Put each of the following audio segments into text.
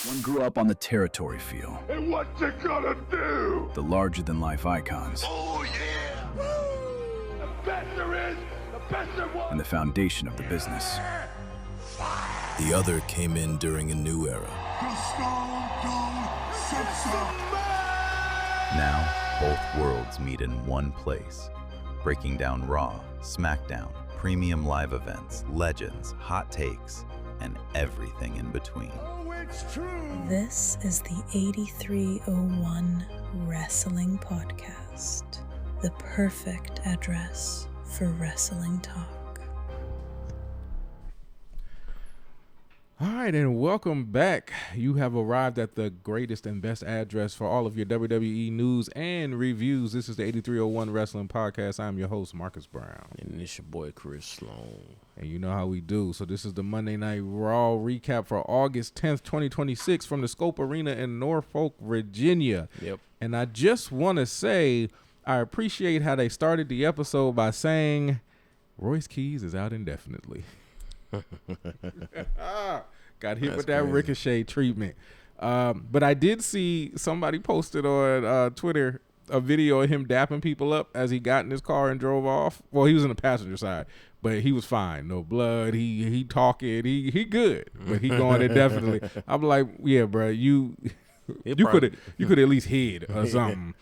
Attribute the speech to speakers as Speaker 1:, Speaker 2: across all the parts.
Speaker 1: One grew up on the territory feel.
Speaker 2: And what you gonna do?
Speaker 1: The larger-than-life icons.
Speaker 2: Oh, yeah! Woo! The best there is, the best there was!
Speaker 1: And the foundation of the business.
Speaker 3: The other came in during a new era.
Speaker 1: Now, both worlds meet in one place. Breaking down Raw, SmackDown, premium live events, legends, hot takes, and everything in between.
Speaker 2: Oh, it's true!
Speaker 4: This is the 8301 Wrestling Podcast, the perfect address for wrestling talk.
Speaker 5: All right, and welcome back. You have arrived at the greatest and best address for all of your WWE news and reviews. This is the 8301 Wrestling Podcast. I'm your host, Marcus Brown.
Speaker 6: And it's your boy, Chris Sloan.
Speaker 5: And you know how we do. So this is the Monday Night Raw recap for August 10th, 2026 from the Scope Arena in Norfolk, Virginia.
Speaker 6: Yep.
Speaker 5: And I just want to say I appreciate how they started the episode by saying Royce Keys is out indefinitely. Got hit with that Ricochet treatment. But I did see somebody posted on Twitter a video of him dapping people up as he got in his car and drove off. Well, he was in the passenger side, but he was fine. No blood. He talking. He good, but he going indefinitely. I'm like, yeah, bro, you could at least hid or something.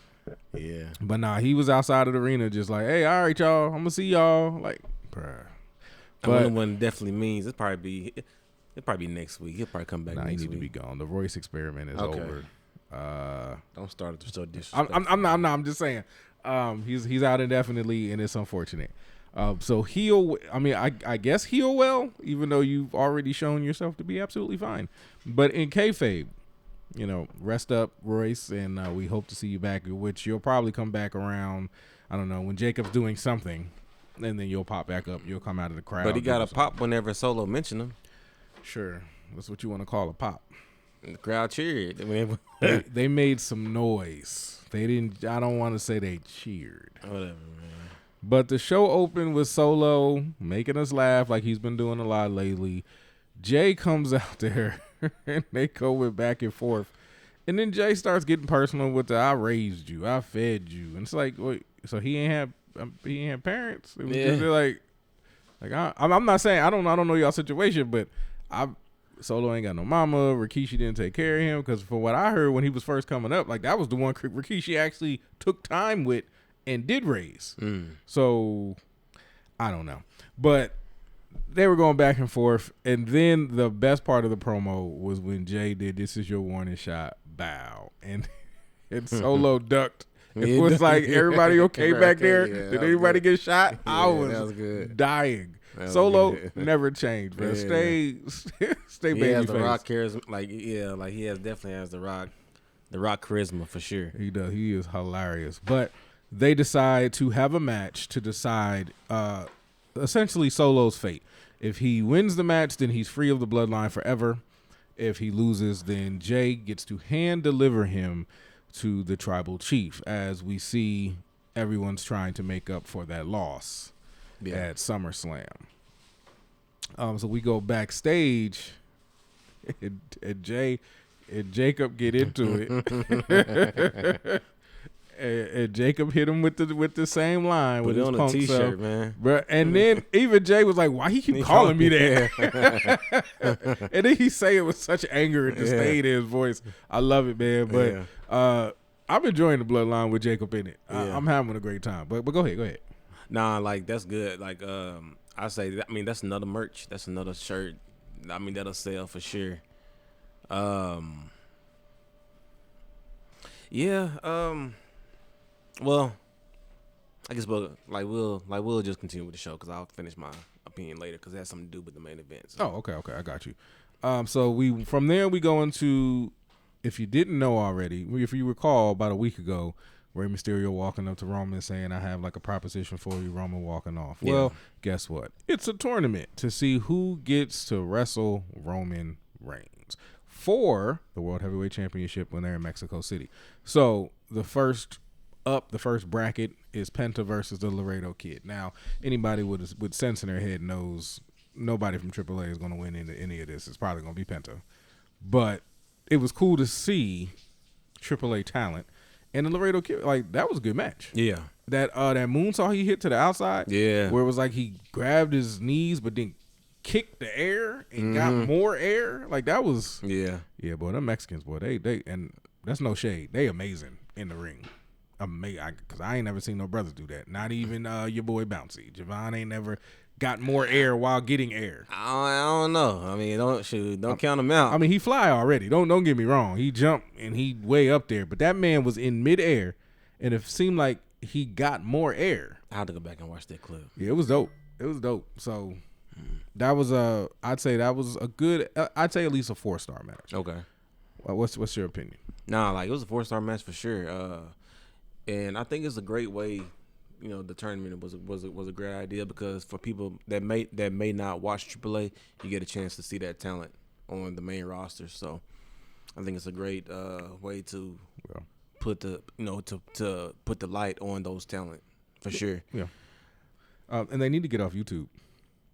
Speaker 6: Yeah.
Speaker 5: But nah, he was outside of the arena just like, hey, all right, y'all, I'm gonna see y'all. Like, bruh.
Speaker 6: I wonder what it definitely means. It'll probably be next week. He'll probably come back next week.
Speaker 5: He need to be gone. The Royce experiment is over.
Speaker 6: Don't start it so disrespectful.
Speaker 5: I'm just saying. He's out indefinitely, and it's unfortunate. So heal. I mean, I guess heal well, even though you've already shown yourself to be absolutely fine. But in kayfabe, rest up, Royce, and we hope to see you back. Which you'll probably come back around. I don't know when Jacob's doing something. And then you'll pop back up. You'll come out of the crowd.
Speaker 6: But he got a pop whenever Solo mentioned him.
Speaker 5: Sure. That's what you want to call a pop.
Speaker 6: And the crowd cheered.
Speaker 5: They made some noise. They didn't. I don't want to say they cheered.
Speaker 6: Whatever, man.
Speaker 5: But the show opened with Solo making us laugh like he's been doing a lot lately. Jey comes out there and they go with back and forth. And then Jey starts getting personal with the I raised you. I fed you. And it's like, wait, so he ain't have parents. It was just like I'm not saying I don't know y'all situation, but Solo ain't got no mama. Rikishi didn't take care of him because from what I heard when he was first coming up, like that was the one Rikishi actually took time with and did raise. So I don't know, but they were going back and forth, and then the best part of the promo was when Jey did "This is your warning shot," bow, and Solo ducked. It was like, everybody okay back there?
Speaker 6: Yeah,
Speaker 5: did anybody get shot?
Speaker 6: Yeah,
Speaker 5: I was dying. Solo never changed, bro. Stay baby
Speaker 6: He has the
Speaker 5: face.
Speaker 6: Rock charisma. He definitely has the Rock charisma for sure.
Speaker 5: He does. He is hilarious. But they decide to have a match to decide essentially Solo's fate. If he wins the match, then he's free of the bloodline forever. If he loses, then Jey gets to hand deliver him to the tribal chief, as we see everyone's trying to make up for that loss at SummerSlam. So we go backstage, and Jey and Jacob get into it. and Jacob hit him with the same line with his
Speaker 6: on
Speaker 5: punk
Speaker 6: a T-shirt,
Speaker 5: self,
Speaker 6: man.
Speaker 5: Bruh. And then even Jey was like, "Why he keep calling me that?" And then he say it with such anger and disdain in his voice. I love it, man. But I'm enjoying the bloodline with Jacob in it. I'm having a great time. But go ahead.
Speaker 6: Nah, like that's good. Like I say, I mean that's another merch. That's another shirt. I mean that'll sell for sure. Well, I guess we'll just continue with the show because I'll finish my opinion later because it has something to do with the main event. So.
Speaker 5: Oh, okay, I got you. So from there we go into, if you didn't know already, if you recall about a week ago, Rey Mysterio walking up to Roman saying, "I have like a proposition for you." Roman walking off.
Speaker 6: Yeah.
Speaker 5: Well, guess what? It's a tournament to see who gets to wrestle Roman Reigns for the World Heavyweight Championship when they're in Mexico City. So the first bracket is Penta versus the Laredo Kid. Now, anybody with sense in their head knows nobody from AAA is going to win any of this. It's probably going to be Penta. But it was cool to see AAA talent and the Laredo Kid. Like, that was a good match.
Speaker 6: Yeah.
Speaker 5: That moonsault he hit to the outside.
Speaker 6: Yeah.
Speaker 5: Where it was like he grabbed his knees but then kicked the air and got more air. Like, that was.
Speaker 6: Yeah.
Speaker 5: Yeah, boy, them Mexicans, boy, they and that's no shade. They amazing in the ring. Amazing. Because I ain't never seen no brothers do that. Not even your boy Bouncy. Javon ain't never got more air while getting air.
Speaker 6: I don't know. I mean, don't count him out.
Speaker 5: I mean, he fly already. Don't get me wrong. He jumped and he way up there. But that man was in midair, and it seemed like he got more air.
Speaker 6: I had to go back and watch that clip.
Speaker 5: Yeah, it was dope. It was dope. So that was I'd say that was a good. I'd say at least a 4-star match.
Speaker 6: Okay.
Speaker 5: What's your opinion?
Speaker 6: Nah, like, it was a 4-star match for sure. And I think it's a great way. You know, the tournament was a great idea because for people that may not watch AAA, you get a chance to see that talent on the main roster. So I think it's a great way to put the to put the light on those talent for sure.
Speaker 5: Yeah. And they need to get off YouTube.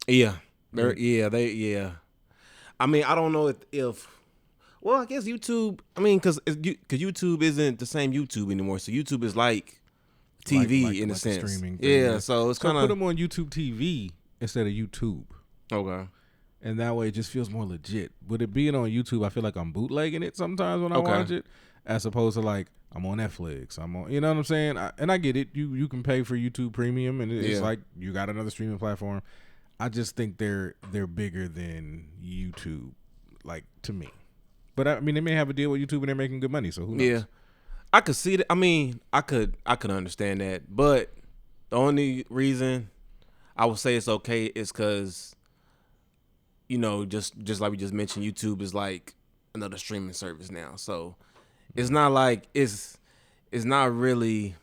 Speaker 6: Yeah. I mean, I don't know if well, I guess YouTube. I mean, because YouTube isn't the same YouTube anymore. So YouTube is like TV in a sense.
Speaker 5: Streaming
Speaker 6: thing, yeah, so it's kind of
Speaker 5: put them on YouTube TV instead of YouTube.
Speaker 6: Okay.
Speaker 5: And that way it just feels more legit. With it being on YouTube, I feel like I'm bootlegging it sometimes when I watch it, as opposed to like I'm on Netflix. I'm on, you know what I'm saying? And I get it. You can pay for YouTube Premium, and it's like you got another streaming platform. I just think they're bigger than YouTube, like, to me. But I mean, they may have a deal with YouTube and they're making good money, so who knows? Yeah.
Speaker 6: I could see that. I mean, I could understand that, but the only reason I would say it's okay is because, you know, just like we just mentioned, YouTube is like another streaming service now. So it's not like it's not really.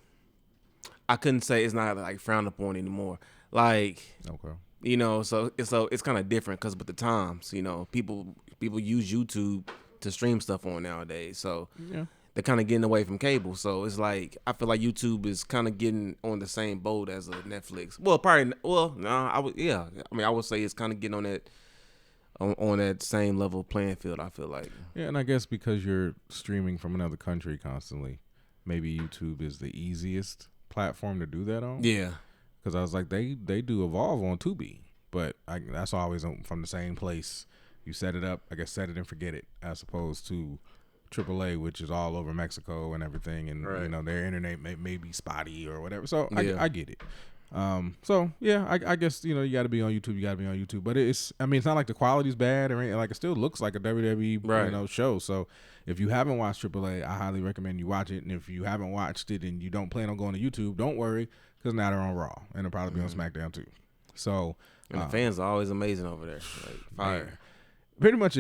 Speaker 6: I couldn't say it's not like frowned upon anymore. Like, okay, you know, so it's kind of different because with the times, you know, people use YouTube to stream stuff on nowadays. So yeah. They're kind of getting away from cable. So it's like, I feel like YouTube is kind of getting on the same boat as a Netflix. Well, probably, no, I would say it's kind of getting on that same level playing field, I feel like.
Speaker 5: Yeah, and I guess because you're streaming from another country constantly, maybe YouTube is the easiest platform to do that on.
Speaker 6: Yeah.
Speaker 5: Because I was like, they do Evolve on Tubi, but that's always from the same place. You set it up, I guess set it and forget it, as opposed to AAA, which is all over Mexico and everything, and you know their internet may be spotty or whatever. So I get it. So yeah, I guess, you know, you got to be on YouTube. You got to be on YouTube, but it's not like the quality's bad or anything. Like, it still looks like a WWE you know, show. So if you haven't watched AAA, I highly recommend you watch it. And if you haven't watched it and you don't plan on going to YouTube, don't worry, because now they're on Raw and they'll probably be on SmackDown too. So
Speaker 6: and the fans are always amazing over there. Like, fire.
Speaker 5: Man, pretty much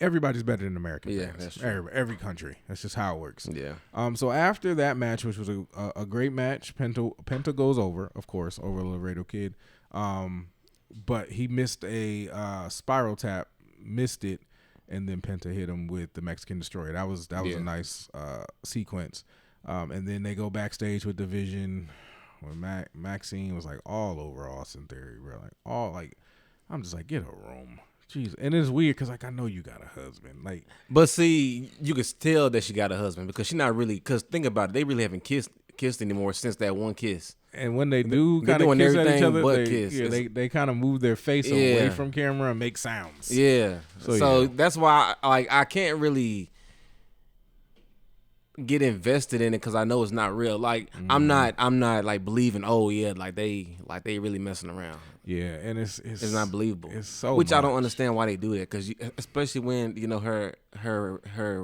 Speaker 5: everybody's better than American fans.
Speaker 6: That's true.
Speaker 5: Every country. That's just how it works.
Speaker 6: Yeah.
Speaker 5: So after that match, which was a great match, Penta goes over, of course, over Laredo Kid. But he missed a spiral tap, missed it, and then Penta hit him with the Mexican Destroyer. That was a nice sequence. And then they go backstage with Division, where Maxine was like all over Austin Theory, bro. I'm just like, get a room. Jeez, and it's weird because, like, I know you got a husband, like.
Speaker 6: But see, you can tell that she got a husband because she's not really. Because think about it, they really haven't kissed anymore since that one kiss.
Speaker 5: And when they do kind of kiss at each other, they kind of move their face away from camera and make sounds.
Speaker 6: Yeah. So that's why I can't really get invested in it because I know it's not real. Like I'm not like believing. Oh yeah, like they really messing around.
Speaker 5: Yeah, and it's
Speaker 6: not believable.
Speaker 5: It's so
Speaker 6: I don't understand why they do that because especially when you know her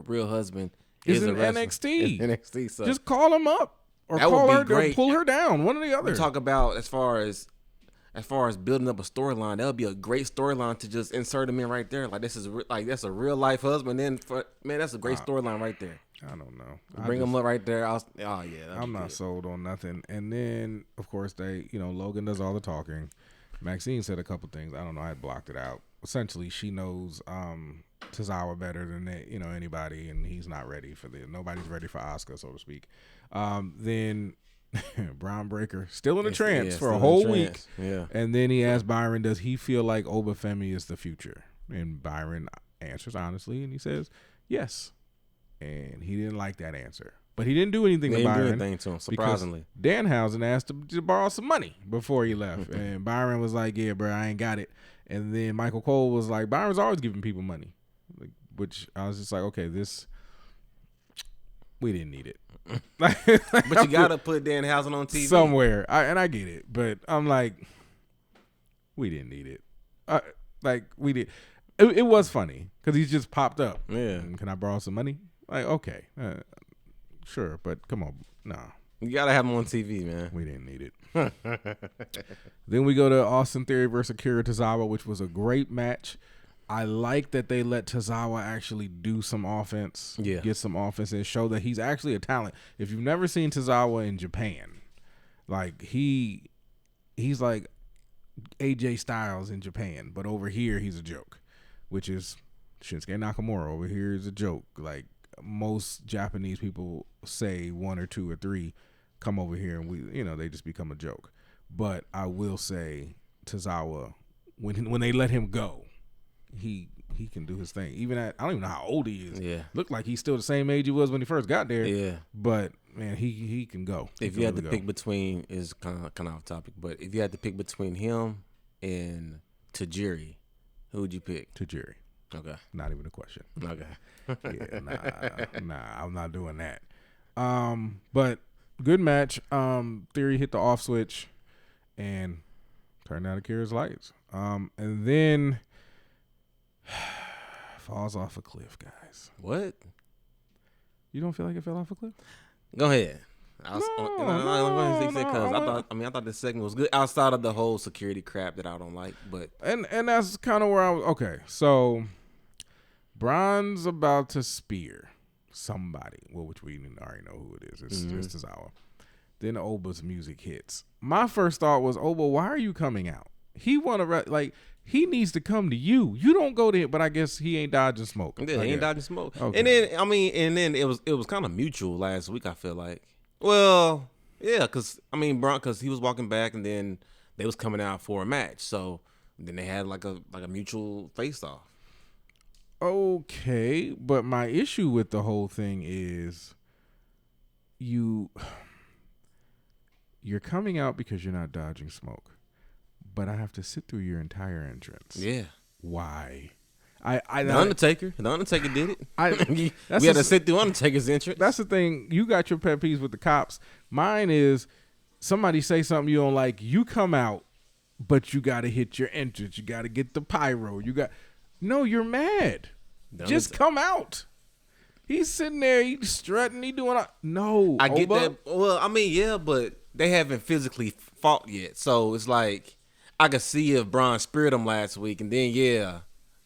Speaker 6: real husband is
Speaker 5: in NXT.
Speaker 6: NXT. So
Speaker 5: just call him up or call her or pull her down. One or the other.
Speaker 6: We talk about as far as building up a storyline, that would be a great storyline to just insert him in right there. Like that's a real life husband. Then that's a great storyline right there.
Speaker 5: I don't know.
Speaker 6: Bring him up right there.
Speaker 5: I'm not sold on nothing. And then of course Logan does all the talking. Maxine said a couple things. I don't know. I had blocked it out. Essentially, she knows Tozawa better than anybody, and he's not ready for nobody's ready for Asuka, so to speak. Then Bron Breakker still in a trance for a whole week.
Speaker 6: Yeah.
Speaker 5: And then he asked Byron, does he feel like Oba Femi is the future? And Byron answers honestly, and he says, Yes. And he didn't like that answer. But he didn't do anything to Byron.
Speaker 6: He didn't do anything to him, surprisingly.
Speaker 5: Danhausen asked him to borrow some money before he left. And Byron was like, yeah, bro, I ain't got it. And then Michael Cole was like, Byron's always giving people money. Which I was just like, okay, we didn't need it.
Speaker 6: But you got to put Danhausen on TV.
Speaker 5: Somewhere. I get it. But I'm like, we didn't need it. We did. It was funny because he just popped up.
Speaker 6: Yeah.
Speaker 5: Can I borrow some money? Like, okay. Sure, but come on. No.
Speaker 6: You got to have him on TV, man.
Speaker 5: We didn't need it. Then we go to Austin Theory versus Akira Tozawa, which was a great match. I like that they let Tozawa actually do some offense, get some offense, and show that he's actually a talent. If you've never seen Tozawa in Japan, like he's like AJ Styles in Japan, but over here he's a joke, which is Shinsuke Nakamura. Over here is a joke. Like most Japanese people say 1 or 2 or 3 come over here and they just become a joke. But I will say Tozawa, when they let him go, he can do his thing. Even I don't even know how old he is.
Speaker 6: Yeah.
Speaker 5: Looked like he's still the same age he was when he first got there.
Speaker 6: Yeah.
Speaker 5: But man, he can go.
Speaker 6: If you had to pick between, is kind of off topic, but if you had to pick between him and Tajiri, who would you pick?
Speaker 5: Tajiri.
Speaker 6: Okay.
Speaker 5: Not even a question.
Speaker 6: Okay.
Speaker 5: Yeah, nah, I'm not doing that. But good match. Theory hit the off switch and turned out Akira's lights. And then falls off a cliff, guys.
Speaker 6: What?
Speaker 5: You don't feel like it fell off a cliff?
Speaker 6: Go ahead.
Speaker 5: I
Speaker 6: thought this segment was good outside of the whole security crap that I don't like, but
Speaker 5: and that's kind of where I was. Okay, so Bron's about to spear somebody, which we already know who it is. It's Tozawa. Then Oba's music hits. My first thought was, Oba, why are you coming out? He needs to come to you. You don't go to him, but I guess he ain't dodging smoke.
Speaker 6: Yeah, he ain't dodging smoke.
Speaker 5: Okay.
Speaker 6: And then it was kind of mutual last week, I feel like. Well, yeah, because he was walking back and then they was coming out for a match. So then they had like a mutual face off.
Speaker 5: Okay, but my issue with the whole thing is you're coming out because you're not dodging smoke. But I have to sit through your entire entrance.
Speaker 6: Yeah.
Speaker 5: Why?
Speaker 6: The Undertaker did it. We had to sit through Undertaker's entrance.
Speaker 5: That's the thing. You got your pet peeves with the cops. Mine is somebody say something you don't like. You come out, but you got to hit your entrance. You got to get the pyro. No, you're mad. Just come out. He's sitting there. He's strutting. He doing. No,
Speaker 6: I get that. Well, yeah, but they haven't physically fought yet, so it's like I could see if Bron speared him last week, and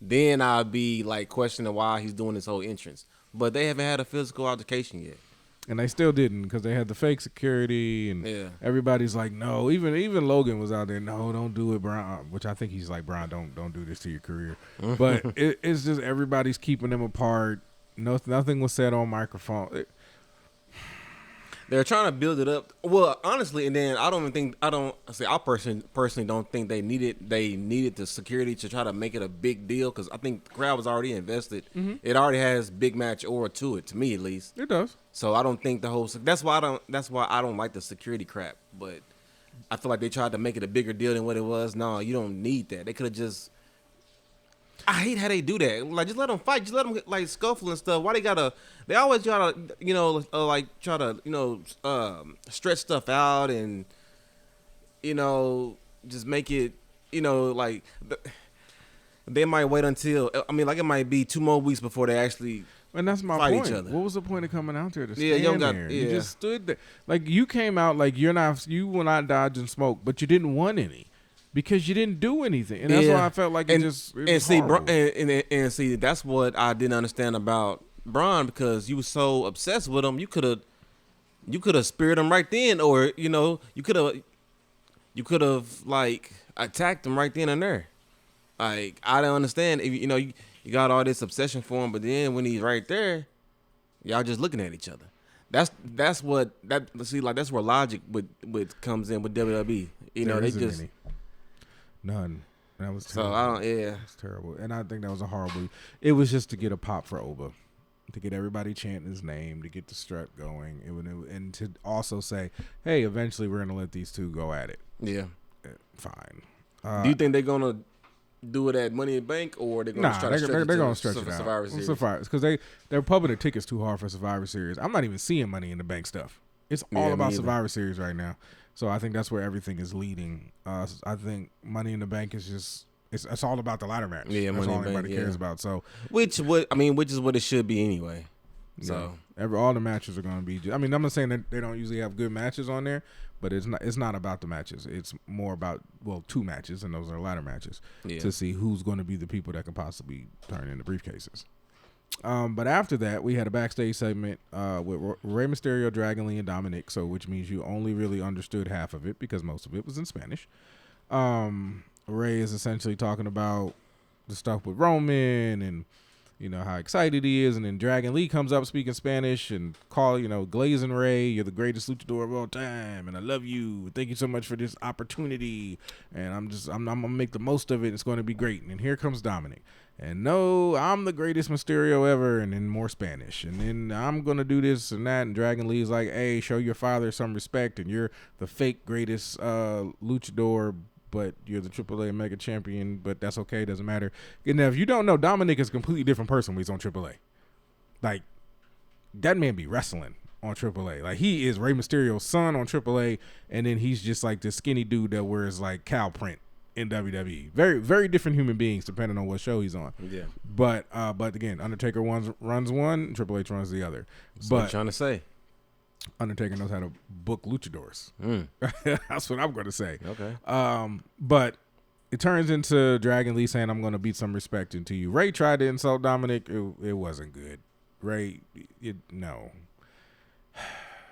Speaker 6: then I'd be like questioning why he's doing this whole entrance. But they haven't had a physical altercation yet.
Speaker 5: And they still didn't because they had the fake security and everybody's like, no. Even Logan was out there, no, don't do it, Bron. Which I think he's like, Bron, don't do this to your career. But it's just everybody's keeping them apart. Nothing was said on microphone.
Speaker 6: They're trying to build it up. Well, honestly, and then I personally don't think they needed the security to try to make it a big deal because I think the crowd was already invested. Mm-hmm. It already has big match aura to it, to me at least.
Speaker 5: It does.
Speaker 6: So I don't think that's why I don't like the security crap. But I feel like they tried to make it a bigger deal than what it was. No, you don't need that. They could have just. I hate how they do that. Like, just let them fight. Just let them like scuffle and stuff. Why they gotta? They always try to, stretch stuff out and, just make it, like. They might wait until it might be 2 more weeks before they actually.
Speaker 5: And that's my
Speaker 6: fight
Speaker 5: point.
Speaker 6: each other.
Speaker 5: What was the point of coming out there to stand there? You just stood there. Like, you came out like you were not dodging smoke, but you didn't want any. Because you didn't do anything, and that's why I felt like
Speaker 6: see, that's what I didn't understand about Bron because you were so obsessed with him. You could have speared him right then, or you could have like attacked him right then and there. Like I don't understand if you got all this obsession for him, but then when he's right there, y'all just looking at each other. That's where logic with comes in with WWE. They just.
Speaker 5: Any. None. That was
Speaker 6: terrible.
Speaker 5: So I don't. Yeah, it's terrible, and I think that was a horrible. It was just to get a pop for Oba. to get everybody chanting his name, to get the strut going, and to also say, hey, eventually we're going to let these two go at it.
Speaker 6: Yeah.
Speaker 5: Fine.
Speaker 6: Do you think they're going to do it at Money in the Bank, or they're going to try to stretch it?
Speaker 5: They're going to stretch it out.
Speaker 6: Survivor Series?
Speaker 5: Because they're pumping the tickets too hard for Survivor Series. I'm not even seeing Money in the Bank stuff. It's all about Survivor Series right now. So I think that's where everything is leading. I think Money in the Bank is just it's all about the ladder match.
Speaker 6: Yeah,
Speaker 5: that's all
Speaker 6: Money in the Bank,
Speaker 5: anybody cares about. So
Speaker 6: which is what it should be anyway. So
Speaker 5: all the matches are going to be. I'm not saying that they don't usually have good matches on there, but it's not about the matches. It's more about two matches, and those are ladder matches to see who's going to be the people that can possibly turn into briefcases. But after that, we had a backstage segment with Rey Mysterio, Dragon Lee, and Dominic. So, which means you only really understood half of it because most of it was in Spanish. Rey is essentially talking about the stuff with Roman and how excited he is, and then Dragon Lee comes up speaking Spanish and glazing Rey, you're the greatest luchador of all time, and I love you. Thank you so much for this opportunity, and I'm gonna make the most of it. It's going to be great. And then here comes Dominic. And no, I'm the greatest Mysterio ever, and then more Spanish. And then I'm going to do this and that. And Dragon Lee's like, hey, show your father some respect, and you're the fake greatest luchador, but you're the AAA Mega Champion, but that's okay, doesn't matter. And now, if you don't know, Dominic is a completely different person when he's on AAA. Like, that man be wrestling on AAA. Like, he is Rey Mysterio's son on AAA, and then he's just like this skinny dude that wears, like, cow print in WWE. Very, very different human beings depending on what show he's on.
Speaker 6: Yeah.
Speaker 5: But again, Undertaker runs one, Triple H runs the other.
Speaker 6: That's what I'm trying to say.
Speaker 5: Undertaker knows how to book luchadors. That's what I'm going to say.
Speaker 6: Okay.
Speaker 5: But it turns into Dragon Lee saying, I'm going to beat some respect into you. Rey tried to insult Dominic. It wasn't good. Rey, no.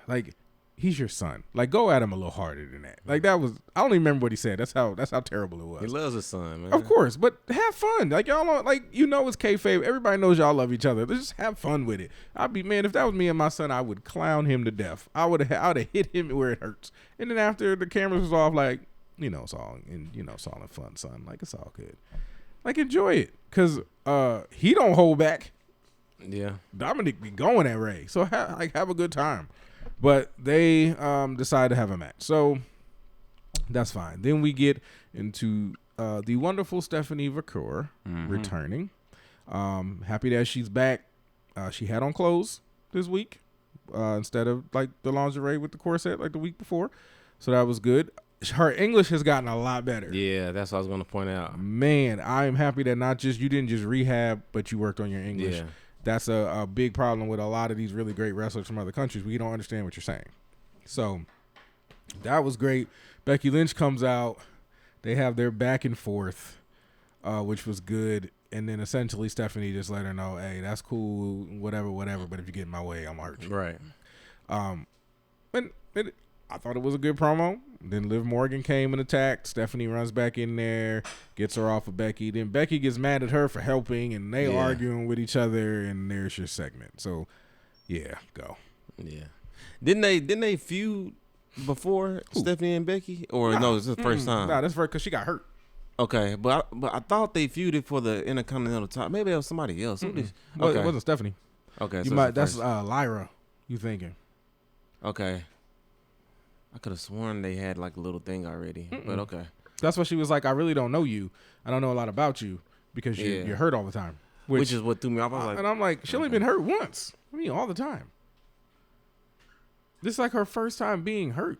Speaker 5: Like, he's your son. Like, go at him a little harder than that. Like, that was, I don't even remember what he said. That's how terrible it was.
Speaker 6: He loves his son, man.
Speaker 5: Of course, but have fun. Like, y'all don't, like, it's kayfabe. Everybody knows y'all love each other. Let's just have fun with it. Man, if that was me and my son, I would clown him to death. I would have hit him where it hurts. And then after the cameras was off, like, it's all in fun, son. Like, it's all good. Like, enjoy it. Cause he don't hold back.
Speaker 6: Yeah.
Speaker 5: Dominic be going at Rey. So have a good time. But they decide to have a match. So that's fine. Then we get into the wonderful Stephanie Vacour returning. Happy that she's back. She had on clothes this week instead of like the lingerie with the corset like the week before. So that was good. Her English has gotten a lot better.
Speaker 6: Yeah, that's what I was going to point out.
Speaker 5: Man, I am happy that you didn't just rehab, but you worked on your English.
Speaker 6: Yeah.
Speaker 5: That's a big problem with a lot of these really great wrestlers from other countries. We don't understand what you're saying. So that was great. Becky Lynch comes out. They have their back and forth, which was good. And then essentially Stephanie just let her know, hey, that's cool, whatever. But if you get in my way, I'm hurt you.
Speaker 6: Right.
Speaker 5: I thought it was a good promo. Then Liv Morgan came and attacked. Stephanie runs back in there, gets her off of Becky. Then Becky gets mad at her for helping, and they arguing with each other, and there's your segment. So, yeah, go.
Speaker 6: Yeah. Didn't they feud before Stephanie and Becky? Or no, it's the first time?
Speaker 5: No, that's first because she got hurt.
Speaker 6: Okay, but I thought they feuded for the Intercontinental title. Maybe it was somebody else.
Speaker 5: Okay.
Speaker 6: Okay.
Speaker 5: It wasn't Stephanie.
Speaker 6: Okay,
Speaker 5: that's Lyra. You thinking?
Speaker 6: Okay. I could have sworn they had like a little thing already, but okay.
Speaker 5: That's why she was like, I really don't know you. I don't know a lot about you because you're hurt all the time.
Speaker 6: Which is what threw me off. I was like,
Speaker 5: and I'm like, she only been hurt once. I mean, all the time. This is like her first time being hurt.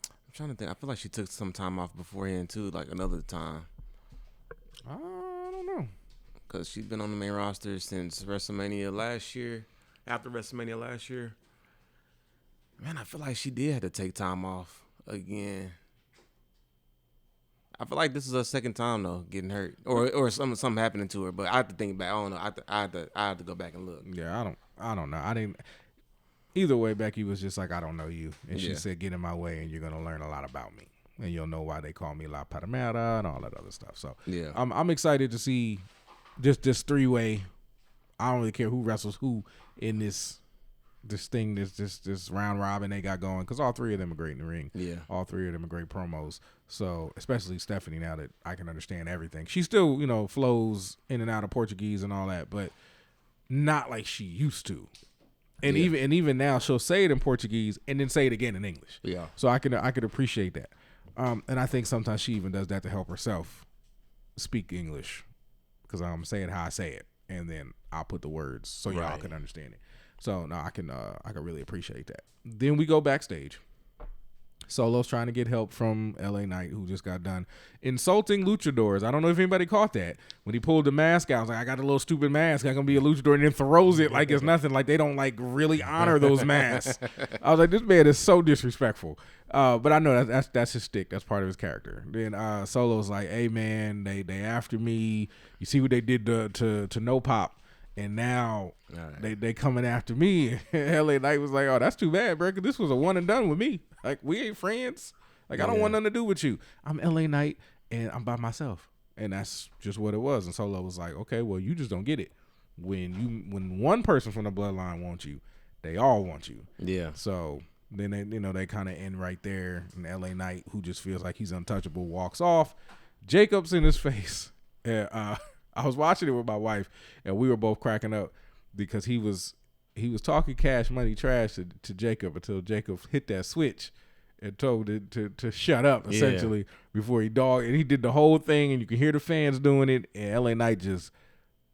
Speaker 6: I'm trying to think. I feel like she took some time off beforehand too, like another time.
Speaker 5: I don't know.
Speaker 6: Because she's been on the main roster since WrestleMania last year. After WrestleMania last year. Man, I feel like she did have to take time off again. I feel like this is her second time though, getting hurt, or something happening to her. But I have to think back. I don't know. I have to go back and look.
Speaker 5: Yeah, I don't know. I didn't. Either way, Becky was just like, I don't know you, and she said, get in my way, and you're gonna learn a lot about me, and you'll know why they call me La Paramera and all that other stuff. So
Speaker 6: yeah,
Speaker 5: I'm excited to see this 3-way. I don't really care who wrestles who in this thing, this round robin they got going, because all three of them are great in the ring.
Speaker 6: Yeah,
Speaker 5: all three of them are great promos. So especially Stephanie, now that I can understand everything, she still flows in and out of Portuguese and all that, but not like she used to. And
Speaker 6: Yeah.
Speaker 5: even now she'll say it in Portuguese and then say it again in English.
Speaker 6: Yeah.
Speaker 5: So I could appreciate that. And I think sometimes she even does that to help herself speak English, because I'm saying how I say it, and then I'll put the words so y'all
Speaker 6: Right.
Speaker 5: can understand it. So no, I can really appreciate that. Then we go backstage. Solo's trying to get help from LA Knight, who just got done insulting luchadors. I don't know if anybody caught that. When he pulled the mask out, I was like, I got a little stupid mask. I'm going to be a luchador, and then throws it like it's nothing. Like they don't like really honor those masks. I was like, this man is so disrespectful. But I know that's his stick. That's part of his character. Then Solo's like, hey, man, they after me. You see what they did to No Pop. And now they coming after me. LA Knight was like, oh, that's too bad, bro, 'cause this was a one and done with me. Like, we ain't friends. Like, I don't want nothing to do with you. I'm LA Knight, and I'm by myself. And that's just what it was. And Solo was like, okay, well, you just don't get it. When one person from the Bloodline wants you, they all want you.
Speaker 6: Yeah.
Speaker 5: So then they kind of end right there. And LA Knight, who just feels like he's untouchable, walks off. Jacob's in his face. I was watching it with my wife, and we were both cracking up because he was talking Cash Money trash to Jacob until Jacob hit that switch and told it to shut up, essentially, before he dogged. And he did the whole thing, and you can hear the fans doing it, and LA Knight just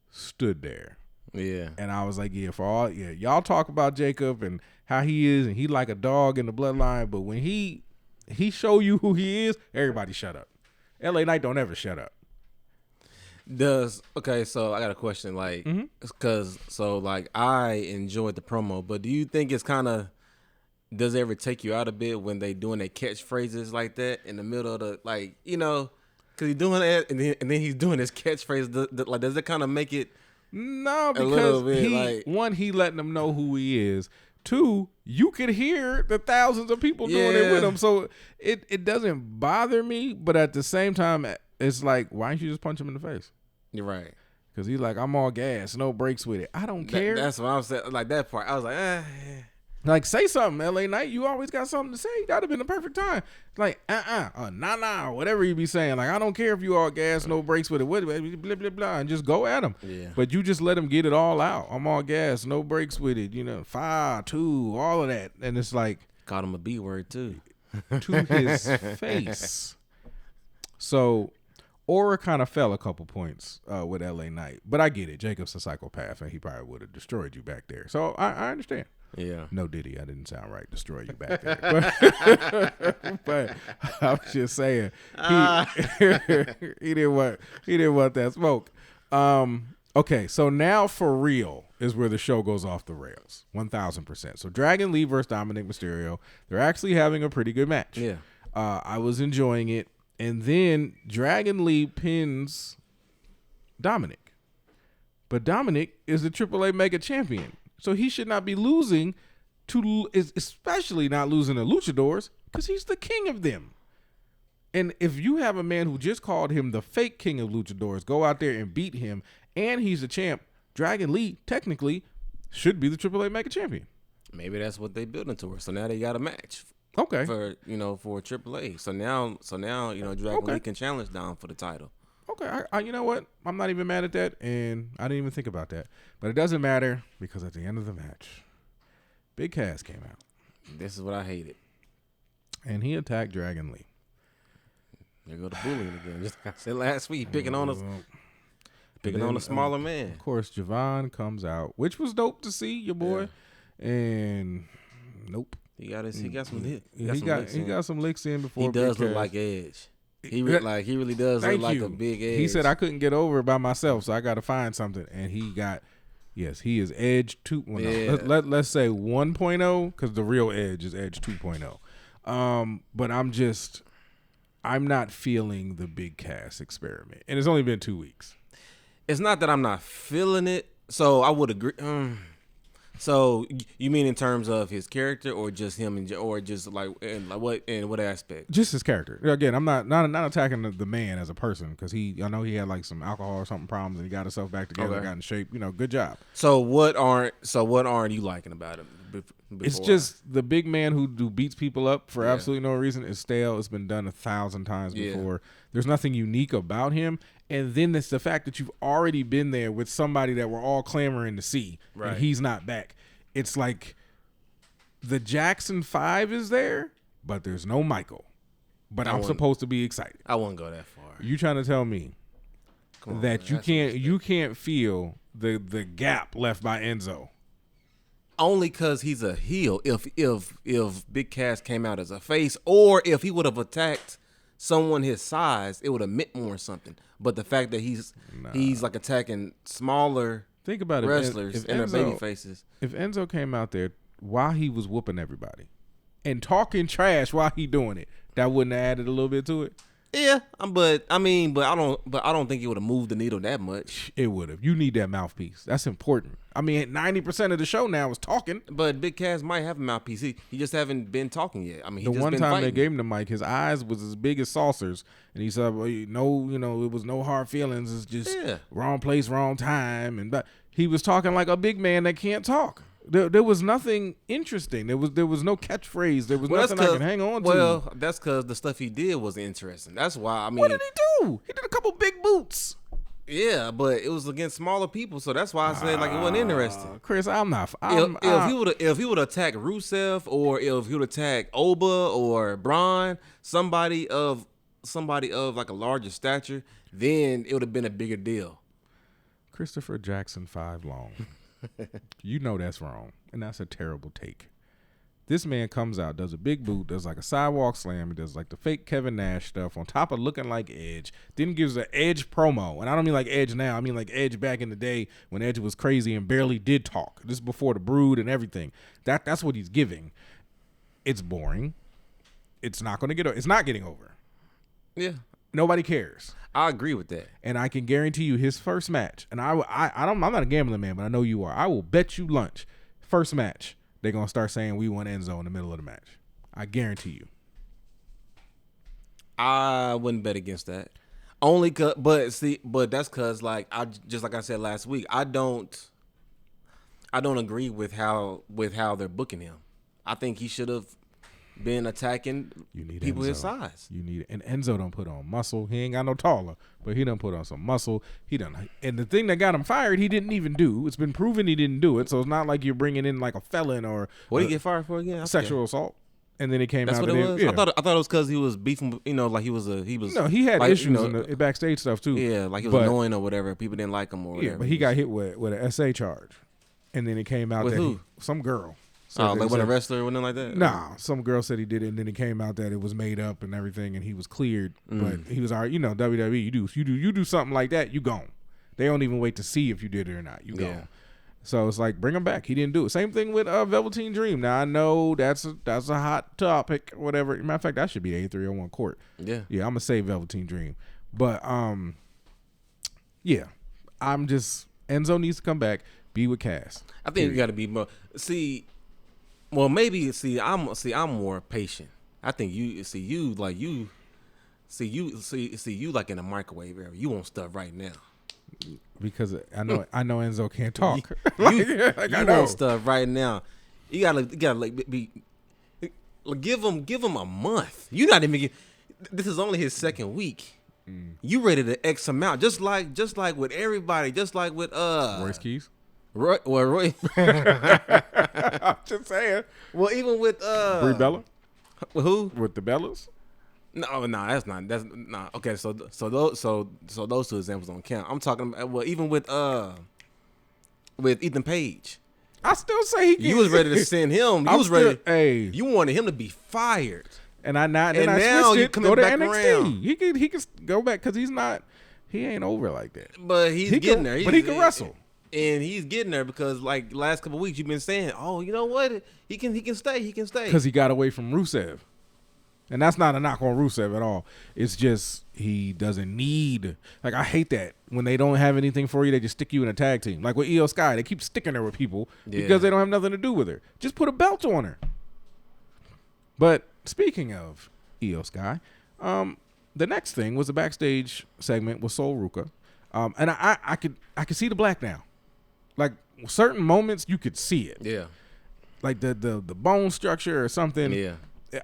Speaker 5: stood there.
Speaker 6: Yeah.
Speaker 5: And I was like, y'all talk about Jacob and how he is, and he like a dog in the Bloodline, but when he show you who he is, everybody shut up. LA Knight don't ever shut up.
Speaker 6: So I got a question, like, because I enjoyed the promo, but do you think it's does it ever take you out a bit when they doing their catchphrases like that in the middle of the, like, because he's doing that and then he's doing his catchphrase, like, does it kind of make it?
Speaker 5: No,
Speaker 6: a little
Speaker 5: because
Speaker 6: bit,
Speaker 5: he letting them know who he is. Two, you could hear the thousands of people doing it with him, so it doesn't bother me, but at the same time, it's like, why don't you just punch him in the face?
Speaker 6: You're right.
Speaker 5: Because he's like, I'm all gas, no breaks with it. I don't care.
Speaker 6: That's what I'm saying. Like, that part, I was like,
Speaker 5: Like, say something, LA Knight. You always got something to say. That'd have been the perfect time. Like, nah, whatever you be saying. Like, I don't care if you all gas, no breaks with it, blah, blah, blah, and just go at him.
Speaker 6: Yeah.
Speaker 5: But you just let him get it all out. I'm all gas, no breaks with it. 5, 2, all of that. And it's like.
Speaker 6: Called him a B word, too.
Speaker 5: To his face. So, Aura kind of fell a couple points with LA Knight. But I get it. Jacob's a psychopath, and he probably would have destroyed you back there. So, I understand.
Speaker 6: Yeah.
Speaker 5: No, Diddy, I didn't sound right. Destroy you back there. But I was just saying, he didn't want that smoke. Okay, so now for real is where the show goes off the rails, 1,000%. So Dragon Lee versus Dominic Mysterio, they're actually having a pretty good match.
Speaker 6: Yeah.
Speaker 5: I was enjoying it, and then Dragon Lee pins Dominic, but Dominic is the AAA Mega Champion. So he should not be losing especially not losing to luchadors, because he's the king of them. And if you have a man who just called him the fake king of luchadors go out there and beat him, and he's a champ, Dragon Lee technically should be the AAA Mega Champion.
Speaker 6: Maybe that's what they building towards. So now they got a match.
Speaker 5: Okay.
Speaker 6: For AAA. So now Dragon Lee can challenge Dom for the title.
Speaker 5: Okay, I you know what? I'm not even mad at that, and I didn't even think about that. But it doesn't matter, because at the end of the match, Big Cass came out.
Speaker 6: This is what I hated.
Speaker 5: And he attacked Dragon Lee.
Speaker 6: There go the bullying again. Just like I said last week, picking on a smaller man.
Speaker 5: Of course, Javon comes out, which was dope to see, your boy. Yeah. And nope.
Speaker 6: He got some
Speaker 5: licks in before.
Speaker 6: He does look like Edge. He really does look like a big Edge.
Speaker 5: He said, I couldn't get over it by myself, so I got to find something. And he is Edge 2. Well,
Speaker 6: yeah.
Speaker 5: Let's say 1.0, because the real Edge is Edge 2.0. But I'm not feeling the Big Cass experiment. And it's only been 2 weeks.
Speaker 6: It's not that I'm not feeling it. So I would agree. So you mean in terms of his character, or just him, or just in what aspect?
Speaker 5: Just his character. Again, I'm not attacking the man as a person, because I know he had like some alcohol or something problems, and he got himself back together, got in shape. Good job.
Speaker 6: So what aren't you liking about him?
Speaker 5: It's just the big man who beats people up for absolutely no reason is stale. It's been done 1,000 times before. There's nothing unique about him, And then it's the fact that you've already been there with somebody that we're all clamoring to see,
Speaker 6: right.
Speaker 5: and he's not back. It's like the Jackson 5 is there, but there's no Michael. But I'm supposed to be excited.
Speaker 6: I won't go that far.
Speaker 5: You trying to tell me that you can't feel the gap left by Enzo?
Speaker 6: Only because he's a heel. If Big Cass came out as a face, or if he would have attacked someone his size, it would have meant more something. But the fact that he's like attacking smaller wrestlers and their baby faces.
Speaker 5: If Enzo came out there while he was whooping everybody and talking trash while he doing it, that wouldn't have added a little bit to it.
Speaker 6: Yeah, but I don't think it would have moved the needle that much.
Speaker 5: It would have. You need that mouthpiece. That's important. I mean, 90% of the show now is talking.
Speaker 6: But Big Cass might have a mouthpiece. He just haven't been talking yet. I mean,
Speaker 5: the one time they gave him the mic, his eyes was as big as saucers, and he said, "Well, it was no hard feelings. It's just wrong place, wrong time." And but he was talking like a big man that can't talk. There was nothing interesting. There was no catchphrase. There was nothing I can hang on to.
Speaker 6: Well, that's because the stuff he did was interesting. That's why. I mean,
Speaker 5: what did he do? He did a couple big boots.
Speaker 6: Yeah, but it was against smaller people, so that's why I said like it wasn't interesting.
Speaker 5: Chris,
Speaker 6: if he would attack Rusev, or if he would attack Oba or Bron, somebody of like a larger stature, then it would have been a bigger deal.
Speaker 5: Christopher Jackson 5 long. You know that's wrong, and that's a terrible take. This man comes out, does a big boot, does like a sidewalk slam, he does like the fake Kevin Nash stuff on top of looking like Edge, then gives an Edge promo. And I don't mean like Edge now, I mean like Edge back in the day when Edge was crazy and barely did talk. This is before the Brood and everything. That's what he's giving. It's boring. It's not getting over.
Speaker 6: Yeah.
Speaker 5: Nobody cares.
Speaker 6: I agree with that.
Speaker 5: And I can guarantee you his first match, and I'm not a gambling man, but I know you are. I will bet you lunch. First match, they're going to start saying we want Enzo in the middle of the match. I guarantee you.
Speaker 6: I wouldn't bet against that. But that's because like I said last week, I don't agree with how they're booking him. I think he should have been attacking people
Speaker 5: Enzo.
Speaker 6: His size.
Speaker 5: You need it. And Enzo don't put on muscle. He ain't got no taller, but he done put on some muscle. And the thing that got him fired, he didn't even do. It's been proven he didn't do it. So it's not like you're bringing in like a felon or
Speaker 6: what did he get fired for again?
Speaker 5: Sexual assault. And then it came
Speaker 6: That's
Speaker 5: out.
Speaker 6: That's what it was.
Speaker 5: Yeah.
Speaker 6: I thought it was because he was beefing. Like he was.
Speaker 5: No, he had
Speaker 6: like,
Speaker 5: issues in the backstage stuff too.
Speaker 6: Yeah, like he was annoying or whatever. People didn't like him or whatever.
Speaker 5: Yeah, but he got hit with an SA charge, and then it came out
Speaker 6: with
Speaker 5: that
Speaker 6: who?
Speaker 5: Some girl.
Speaker 6: Like when a wrestler or nothing like that?
Speaker 5: Nah, some girl said he did it, and then it came out that it was made up and everything, and he was cleared. But he was already, WWE, you do something like that, you gone. They don't even wait to see if you did it or not. You gone. So it's like, bring him back. He didn't do it. Same thing with Velveteen Dream. Now I know that's a hot topic, whatever. Matter of fact, that should be A301 court. Yeah, I'm gonna say Velveteen Dream, but Enzo needs to come back, be with Cass.
Speaker 6: I think you got to be more. I'm more patient. I think you like in a microwave area. You want stuff right now.
Speaker 5: Because I know Enzo can't talk.
Speaker 6: You want stuff right now. You gotta give him a month. You not even this is only his second week. You rated the X amount, just like with everybody, just like with
Speaker 5: Royce Keys.
Speaker 6: Roy.
Speaker 5: I'm just saying.
Speaker 6: Well, even with
Speaker 5: Brie Bella.
Speaker 6: With who?
Speaker 5: With the Bellas.
Speaker 6: No, that's not. Okay, so those two examples don't count. I'm talking about even with Ethan Page.
Speaker 5: I still say
Speaker 6: you was ready to send him. You wanted him to be fired.
Speaker 5: And now you coming back NXT. Around. He can go back because he ain't over like that.
Speaker 6: But he can
Speaker 5: wrestle.
Speaker 6: And he's getting there because like last couple of weeks you've been saying, oh, you know what? He can stay.
Speaker 5: Because he got away from Rusev. And that's not a knock on Rusev at all. It's just he doesn't need. Like, I hate that. When they don't have anything for you, they just stick you in a tag team. Like with Io Sky, they keep sticking her with people because they don't have nothing to do with her. Just put a belt on her. But speaking of Io Sky, the next thing was a backstage segment with Sol Ruka. And I could see the black now. Like certain moments you could see it.
Speaker 6: Yeah.
Speaker 5: Like the bone structure or something.
Speaker 6: Yeah.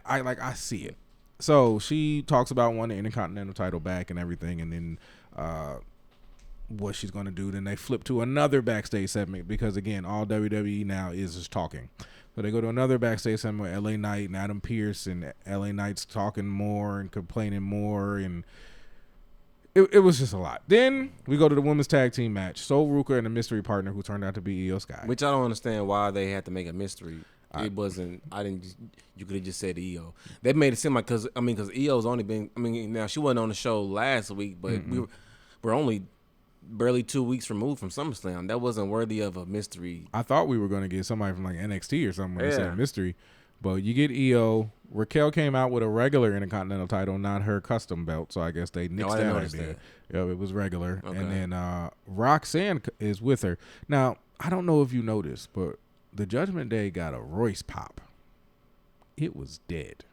Speaker 5: I see it. So she talks about wanting the Intercontinental title back and everything, and then what she's going to do. Then they flip to another backstage segment because, again, all WWE now is talking. So they go to another backstage segment with LA Knight and Adam Pearce, and LA Knight's talking more and complaining more, and it was just a lot. Then we go to the women's tag team match. Sol Ruka and a mystery partner who turned out to be Io Sky.
Speaker 6: Which I don't understand why they had to make a mystery. You could have just said Io. They made it seem like, because Io's only been, now she wasn't on the show last week, but we're only barely 2 weeks removed from SummerSlam. That wasn't worthy of a mystery.
Speaker 5: I thought we were going to get somebody from like NXT or something when they said mystery. But you get Io. Raquel came out with a regular Intercontinental title, not her custom belt. So I guess they nixed that idea. Yeah, it was regular. Okay. And then Roxanne is with her. Now, I don't know if you noticed, but the Judgment Day got a Royce pop. It was dead.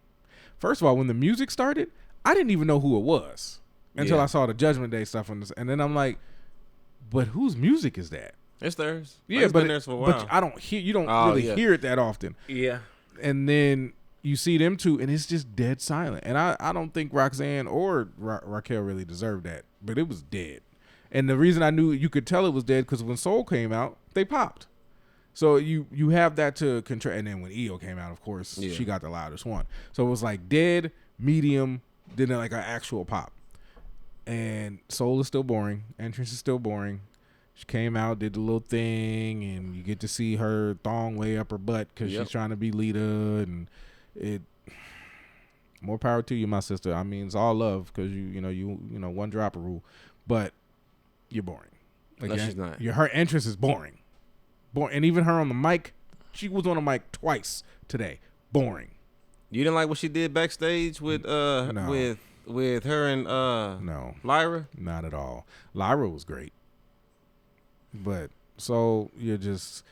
Speaker 5: First of all, when the music started, I didn't even know who it was until I saw the Judgment Day stuff on this. And then I'm like, but whose music is that?
Speaker 6: It's theirs.
Speaker 5: Yeah,
Speaker 6: it's been theirs for a while.
Speaker 5: But you don't really hear it that often.
Speaker 6: Yeah.
Speaker 5: And then you see them two, and it's just dead silent. And I don't think Roxanne or Raquel really deserved that, but it was dead. And the reason I knew you could tell it was dead because when Soul came out, they popped. So you have that to control. And then when Io came out, of course, she got the loudest one. So it was like dead, medium, then like an actual pop. And Soul is still boring. Entrance is still boring. She came out, did the little thing, and you get to see her thong way up her butt because she's trying to be Lita. And it, more power to you, my sister. I mean, it's all love because you know one drop of rule, but you're boring. Like,
Speaker 6: no, she's not.
Speaker 5: Her entrance is boring. And even her on the mic, she was on the mic twice today. Boring.
Speaker 6: You didn't like what she did backstage with
Speaker 5: no.
Speaker 6: with her and
Speaker 5: no,
Speaker 6: Lyra?
Speaker 5: Not at all. Lyra was great. But so you're just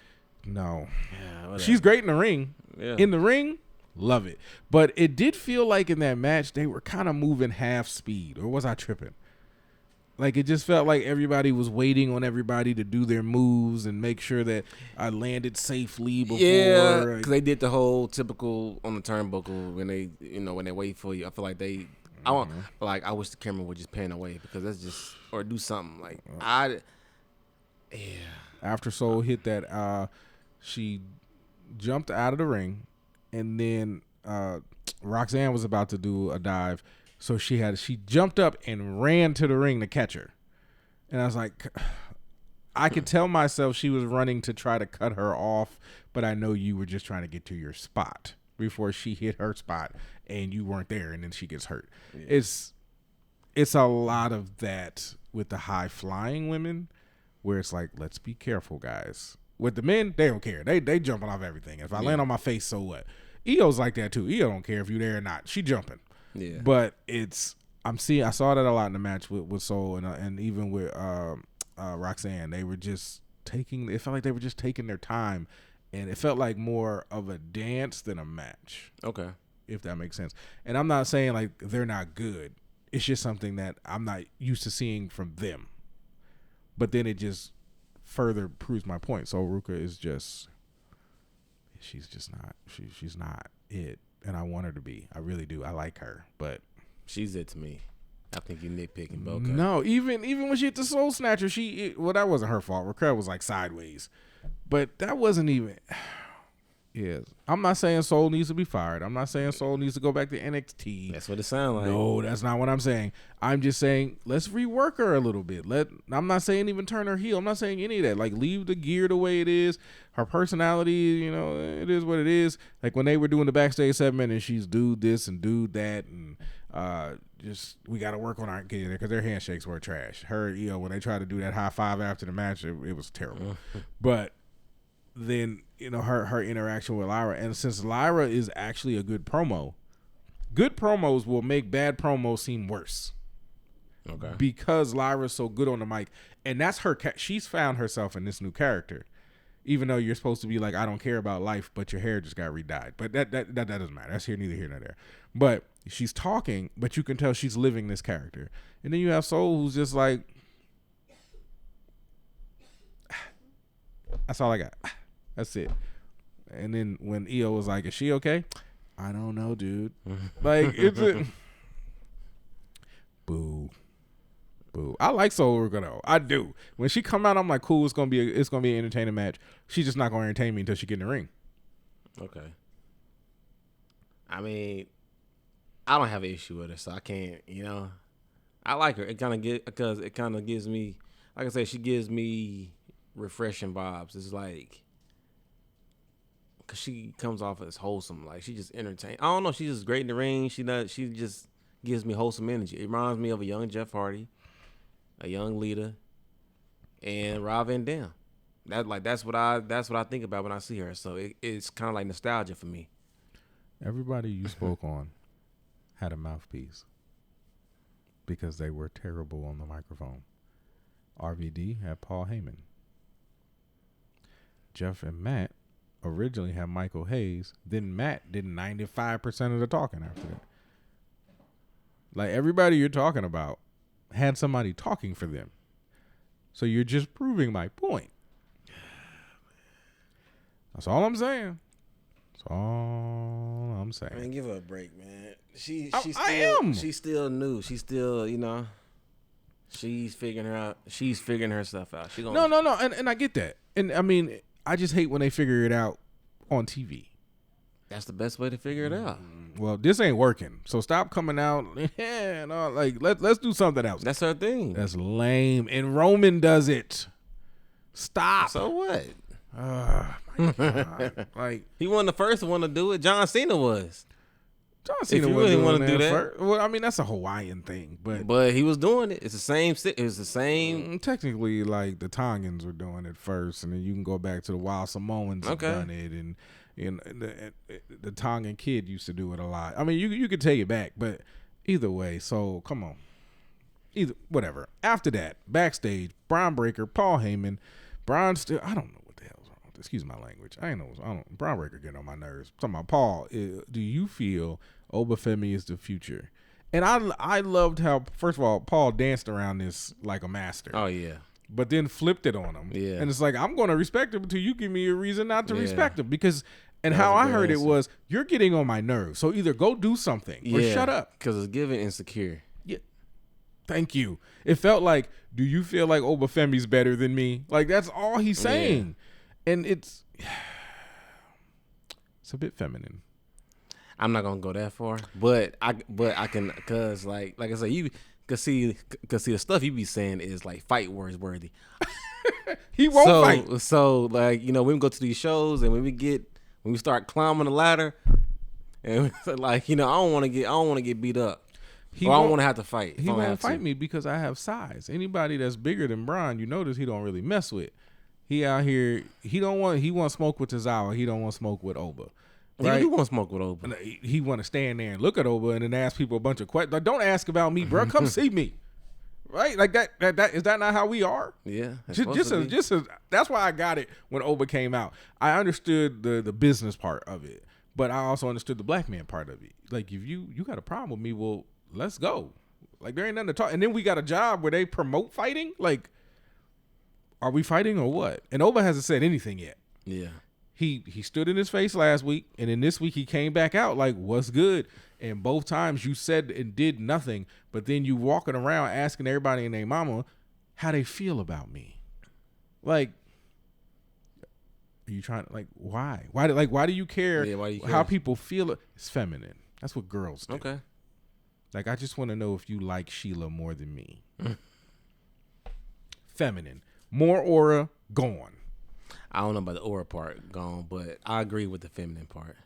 Speaker 5: no. Yeah, she's great in the ring. Yeah. In the ring, love it. But it did feel like in that match they were kind of moving half speed, or was I tripping? Like it just felt like everybody was waiting on everybody to do their moves and make sure that I landed safely before.
Speaker 6: Yeah, because they did the whole typical on the turnbuckle when they wait for you. I feel like they, I wish the camera would just pan away because that's just, or do something like
Speaker 5: After Soul hit that, she jumped out of the ring, and then Roxanne was about to do a dive. So she jumped up and ran to the ring to catch her. And I was like, I could tell myself she was running to try to cut her off, but I know you were just trying to get to your spot before she hit her spot and you weren't there and then she gets hurt. Yeah. It's a lot of that with the high flying women where it's like, let's be careful, guys. With the men, they don't care. They jumping off everything. If I land on my face, so what? Io's like that too. Io don't care if you're there or not. She jumping. Yeah, but I saw that a lot in the match with Soul and even with Roxanne. They were just it felt like they were just taking their time, and it felt like more of a dance than a match.
Speaker 6: Okay,
Speaker 5: if that makes sense. And I'm not saying like they're not good. It's just something that I'm not used to seeing from them. But then it just further proves my point. So Ruka is she's just not. She's not it. And I want her to be. I really do. I like her, but
Speaker 6: she's it to me. I think you're nitpicking, but okay.
Speaker 5: No, even when she hit the Soul Snatcher, that wasn't her fault. Raquel was like sideways, but that wasn't even. Yes, I'm not saying Soul needs to be fired. I'm not saying Soul needs to go back to NXT.
Speaker 6: That's what it sounds like.
Speaker 5: No, that's not what I'm saying. I'm just saying let's rework her a little bit. I'm not saying even turn her heel. I'm not saying any of that. Like leave the gear the way it is. Her personality, it is what it is. Like when they were doing the backstage segment and she's do this and do that and just we got to work on our gear because their handshakes were trash. Her, when they tried to do that high five after the match, it was terrible. But then her interaction with Lyra, and since Lyra is actually a good promo, good promos will make bad promos seem worse. Okay, because Lyra's so good on the mic, and that's her. She's found herself in this new character. Even though you're supposed to be like, I don't care about life, but your hair just got re-dyed. But that doesn't matter. That's neither here nor there. But she's talking, but you can tell she's living this character. And then you have Soul who's just like, that's all I got. That's it. And then when Io was like, is she okay? I don't know, dude. Like, it's a boo. I like Sikoa though. I do. When she come out, I'm like, cool. It's gonna be an entertaining match. She's just not gonna entertain me until she get in the ring.
Speaker 6: Okay. I mean, I don't have an issue with her, so I can't. I like her. It kind of gives me, like I said, she gives me refreshing vibes. It's like, cause she comes off as wholesome. Like she just entertains. I don't know. She's just great in the ring. She just gives me wholesome energy. It reminds me of a young Jeff Hardy, a young Lita, and Rob Van Dam. That's what I think about when I see her. So it's kind of like nostalgia for me.
Speaker 5: Everybody you spoke on had a mouthpiece because they were terrible on the microphone. RVD had Paul Heyman. Jeff and Matt originally had Michael Hayes. Then Matt did 95% of the talking after that. Like everybody you're talking about had somebody talking for them. So you're just proving my point. That's all I'm saying. That's all I'm saying.
Speaker 6: Man, give her a break, man. She's still new. She's still, she's figuring her stuff out.
Speaker 5: No. And I get that. And I mean, I just hate when they figure it out on TV.
Speaker 6: That's the best way to figure it out.
Speaker 5: Well, this ain't working. So stop coming out. Let's do something else.
Speaker 6: That's her thing.
Speaker 5: That's lame. And Roman does it. Stop.
Speaker 6: So what?
Speaker 5: My God. Like
Speaker 6: he wasn't the first one to do it. John Cena was.
Speaker 5: John Cena
Speaker 6: if you really want to do that.
Speaker 5: First. Well, I mean that's a Hawaiian thing,
Speaker 6: but he was doing it. It's the same. It's the same.
Speaker 5: Technically, like the Tongans were doing it first, and then you can go back to the Wild Samoans have done it, and the Tongan Kid used to do it a lot. I mean, you could take it back, but either way. So come on, whatever. After that, backstage, Bron Breakker, Paul Heyman, Bron still. I don't know what the hell's wrong. Excuse my language. I don't. Bron Breakker getting on my nerves. I'm talking about Paul. Do you feel Oba Femi is the future? And I loved how, first of all, Paul danced around this like a master.
Speaker 6: Oh yeah.
Speaker 5: But then flipped it on him. Yeah. And it's like, I'm going to respect him until you give me a reason not to respect him. Because, and how I heard it was, you're getting on my nerves. So either go do something or shut up.
Speaker 6: Because it's giving insecure.
Speaker 5: Yeah. Thank you. It felt like, do you feel like Oba Femi's better than me? Like, that's all he's saying. Yeah. And it's a bit feminine.
Speaker 6: I'm not going to go that far. But I can, because like I said, you... Cause see, the stuff you be saying is like fight words worthy.
Speaker 5: He won't fight.
Speaker 6: So like when we go to these shows and when we start climbing the ladder, and like I don't want to get beat up. I don't want to have to fight.
Speaker 5: He won't fight me because I have size. Anybody that's bigger than Bron, you notice he don't really mess with. He out here. He want smoke with Tozawa. He don't want smoke with Oba.
Speaker 6: Right? You want to smoke with Oba.
Speaker 5: He want to stand there and look at Oba and then ask people a bunch of questions. Like, don't ask about me, bro. Come see me. Right? Like that is that not how we are?
Speaker 6: Yeah.
Speaker 5: That's why I got it when Oba came out. I understood the business part of it, but I also understood the black man part of it. Like if you got a problem with me, well, let's go. Like there ain't nothing to talk. And then we got a job where they promote fighting. Like, are we fighting or what? And Oba hasn't said anything yet.
Speaker 6: Yeah.
Speaker 5: He stood in his face last week, and then this week he came back out like, what's good? And both times you said and did nothing, but then you walking around asking everybody and their mama how they feel about me. Like, are you trying to, like, why? Why do you care, how people feel? It's feminine. That's what girls do.
Speaker 6: Okay.
Speaker 5: Like, I just want to know if you like Sheila more than me. Feminine. More aura, gone.
Speaker 6: I don't know about the aura part gone, but I agree with the feminine part.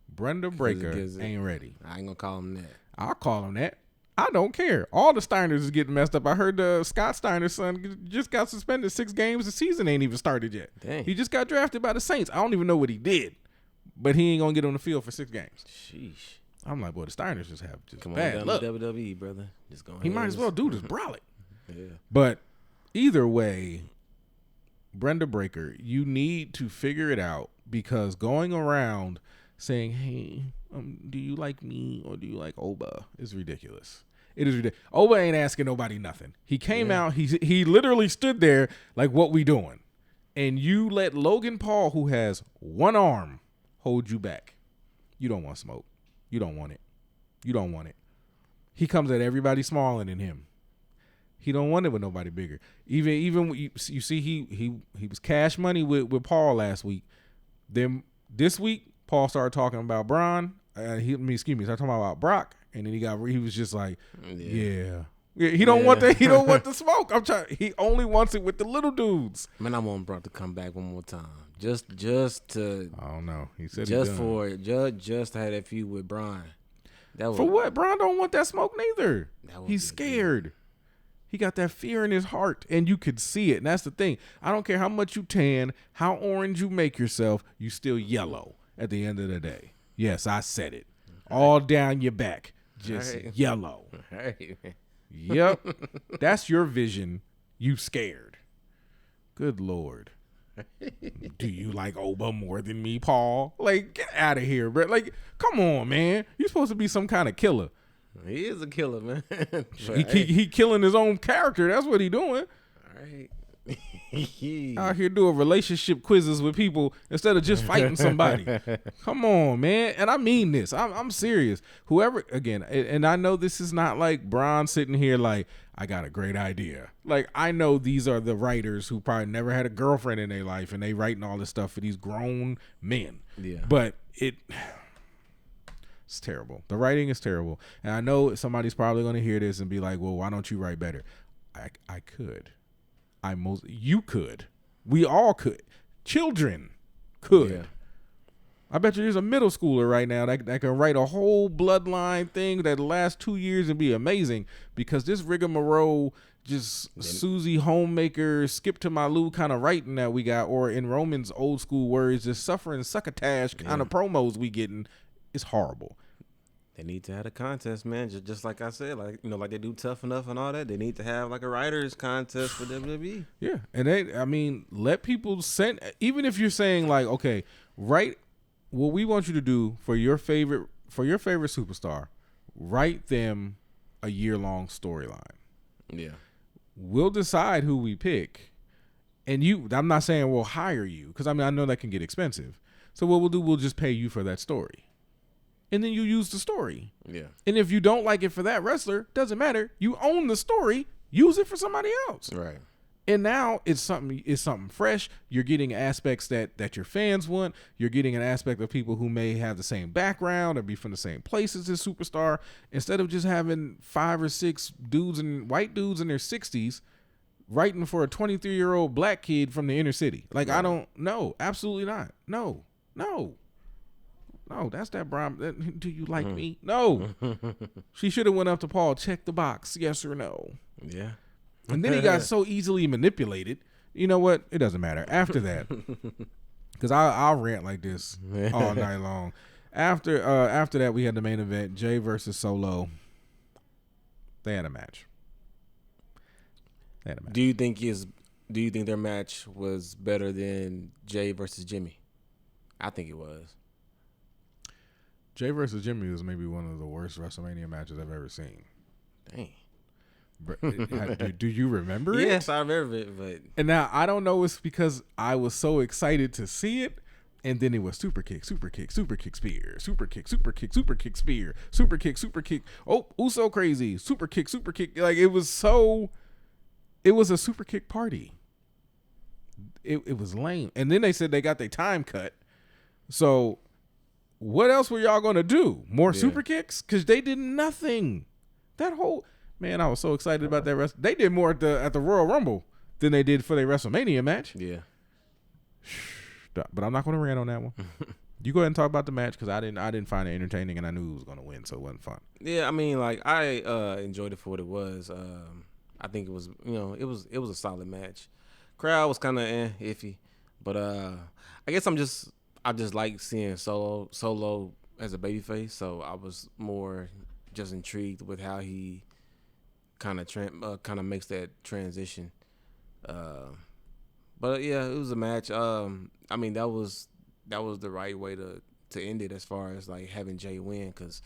Speaker 5: Brenda Breakker ain't ready.
Speaker 6: I ain't gonna call him that.
Speaker 5: I'll call him that. I don't care. All the Steiners is getting messed up. I heard Scott Steiner's son just got suspended 6 games. The season ain't even started yet.
Speaker 6: Dang.
Speaker 5: He just got drafted by the Saints. I don't even know what he did, but he ain't gonna get on the field for 6 games.
Speaker 6: Sheesh.
Speaker 5: I'm like, boy, the Steiners just have
Speaker 6: Come
Speaker 5: bad
Speaker 6: on
Speaker 5: luck.
Speaker 6: down to WWE, brother. Just go.
Speaker 5: He might as well do this brolic.
Speaker 6: Yeah.
Speaker 5: But either way, Brenda Breakker, you need to figure it out, because going around saying, hey, do you like me or do you like Oba is ridiculous. It is ridiculous. Oba ain't asking nobody nothing. He came out, he literally stood there like, what we doing? And you let Logan Paul, who has one arm, hold you back. You don't want smoke. You don't want it. You don't want it. He comes at everybody smaller than him. He don't want it with nobody bigger. Even you see, he was cash money with Paul last week. Then this week, Paul started talking about Bron. Started talking about Brock, and then he was just like, yeah. He don't want that. He don't want the smoke. He only wants it with the little dudes.
Speaker 6: Man, I want Brock to come back one more time. Just to.
Speaker 5: I don't know. He said
Speaker 6: just to have that feud with Bron.
Speaker 5: For what? Bron don't want that smoke neither. He's scared. He got that fear in his heart, and you could see it. And that's the thing. I don't care how much you tan, how orange you make yourself, you still yellow at the end of the day. Yes, I said it. All down your back, just yellow. Yep. That's your vision. You scared. Good Lord. Do you like Oba more than me, Paul? Like, get out of here, bro. Like, come on, man. You're supposed to be some kind of killer.
Speaker 6: He is a killer, man.
Speaker 5: He killing his own character. That's what he doing.
Speaker 6: All right.
Speaker 5: Out here doing relationship quizzes with people instead of just fighting somebody. Come on, man. And I mean this. I'm serious. Whoever, again, and I know this is not like Bron sitting here like, I got a great idea. Like, I know these are the writers who probably never had a girlfriend in their life, and they writing all this stuff for these grown men. Yeah. But it's terrible. The writing is terrible. And I know somebody's probably going to hear this and be like, well, why don't you write better? I could. You could. We all could. Children could. Yeah. I bet you there's a middle schooler right now that can write a whole Bloodline thing that last 2 years and be amazing, because this rigmarole, just Susie Homemaker, skip to my Lou kind of writing that we got, or in Roman's old school words, just suffering succotash kind of promos we getting, is horrible.
Speaker 6: They need to have a contest, man. Just like I said, like like they do Tough Enough and all that. They need to have like a writers contest for WWE.
Speaker 5: Yeah, and let people send. Even if you're saying like, okay, write what we want you to do for your favorite superstar. Write them a year-long storyline. Yeah, we'll decide who we pick, and I'm not saying we'll hire you, because I know that can get expensive. So what we'll do, we'll just pay you for that story. And then you use the story. Yeah. And if you don't like it for that wrestler, doesn't matter. You own the story. Use it for somebody else. Right. And now it's something fresh. You're getting aspects that your fans want. You're getting an aspect of people who may have the same background or be from the same place as this superstar. Instead of just having 5 or 6 white dudes in their 60s writing for a 23-year-old black kid from the inner city. Like, right. I don't know. Absolutely not. No, that's that Bron. Do you like me? No. She should have went up to Paul, check the box, yes or no. Yeah. And then he got so easily manipulated. You know what? It doesn't matter. After that, because I'll rant like this all night long. After that, we had the main event, Jey versus Solo. They had a match.
Speaker 6: Do you think their match was better than Jey versus Jimmy? I think it was.
Speaker 5: Jey versus Jimmy was maybe one of the worst WrestleMania matches I've ever seen.
Speaker 6: Dang.
Speaker 5: Do you remember it?
Speaker 6: Yes, I remember it. But
Speaker 5: and now I don't know, it's because I was so excited to see it, and then it was super kick, super kick, super kick, spear, super kick, super kick, super kick, spear, super kick, super kick. Oh, Uso crazy, super kick, super kick. Like, it was a super kick party. It was lame. And then they said they got their time cut. So what else were y'all gonna do? More super kicks? Because they did nothing. That whole man, I was so excited about that. They did more at the Royal Rumble than they did for their WrestleMania match. Yeah. But I'm not gonna rant on that one. You go ahead and talk about the match, because I didn't find it entertaining, and I knew it was gonna win, so it wasn't fun.
Speaker 6: Yeah, I mean, like, I enjoyed it for what it was. I think it was, it was a solid match. Crowd was kind of iffy, but I guess I just like seeing Solo as a babyface, so I was more just intrigued with how he kind of makes that transition. But yeah, it was a match. I mean, that was the right way to end it, as far as like having Jey win, because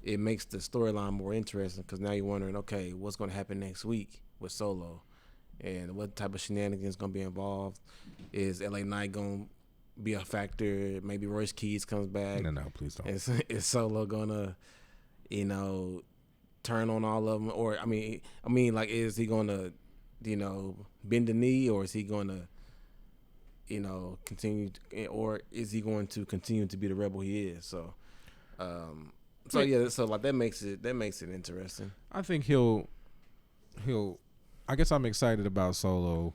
Speaker 6: it makes the storyline more interesting. Because now you're wondering, okay, what's going to happen next week with Solo, and what type of shenanigans going to be involved? Is LA Knight going to be a factor? Maybe Royce Keys comes back.
Speaker 5: No, please don't.
Speaker 6: Is Solo gonna, turn on all of them, or I mean, like, is he going to, bend the knee, or is he going to, continue, or is he going to continue to be the rebel he is? So, so like that makes it interesting.
Speaker 5: I think he'll. I guess I'm excited about Solo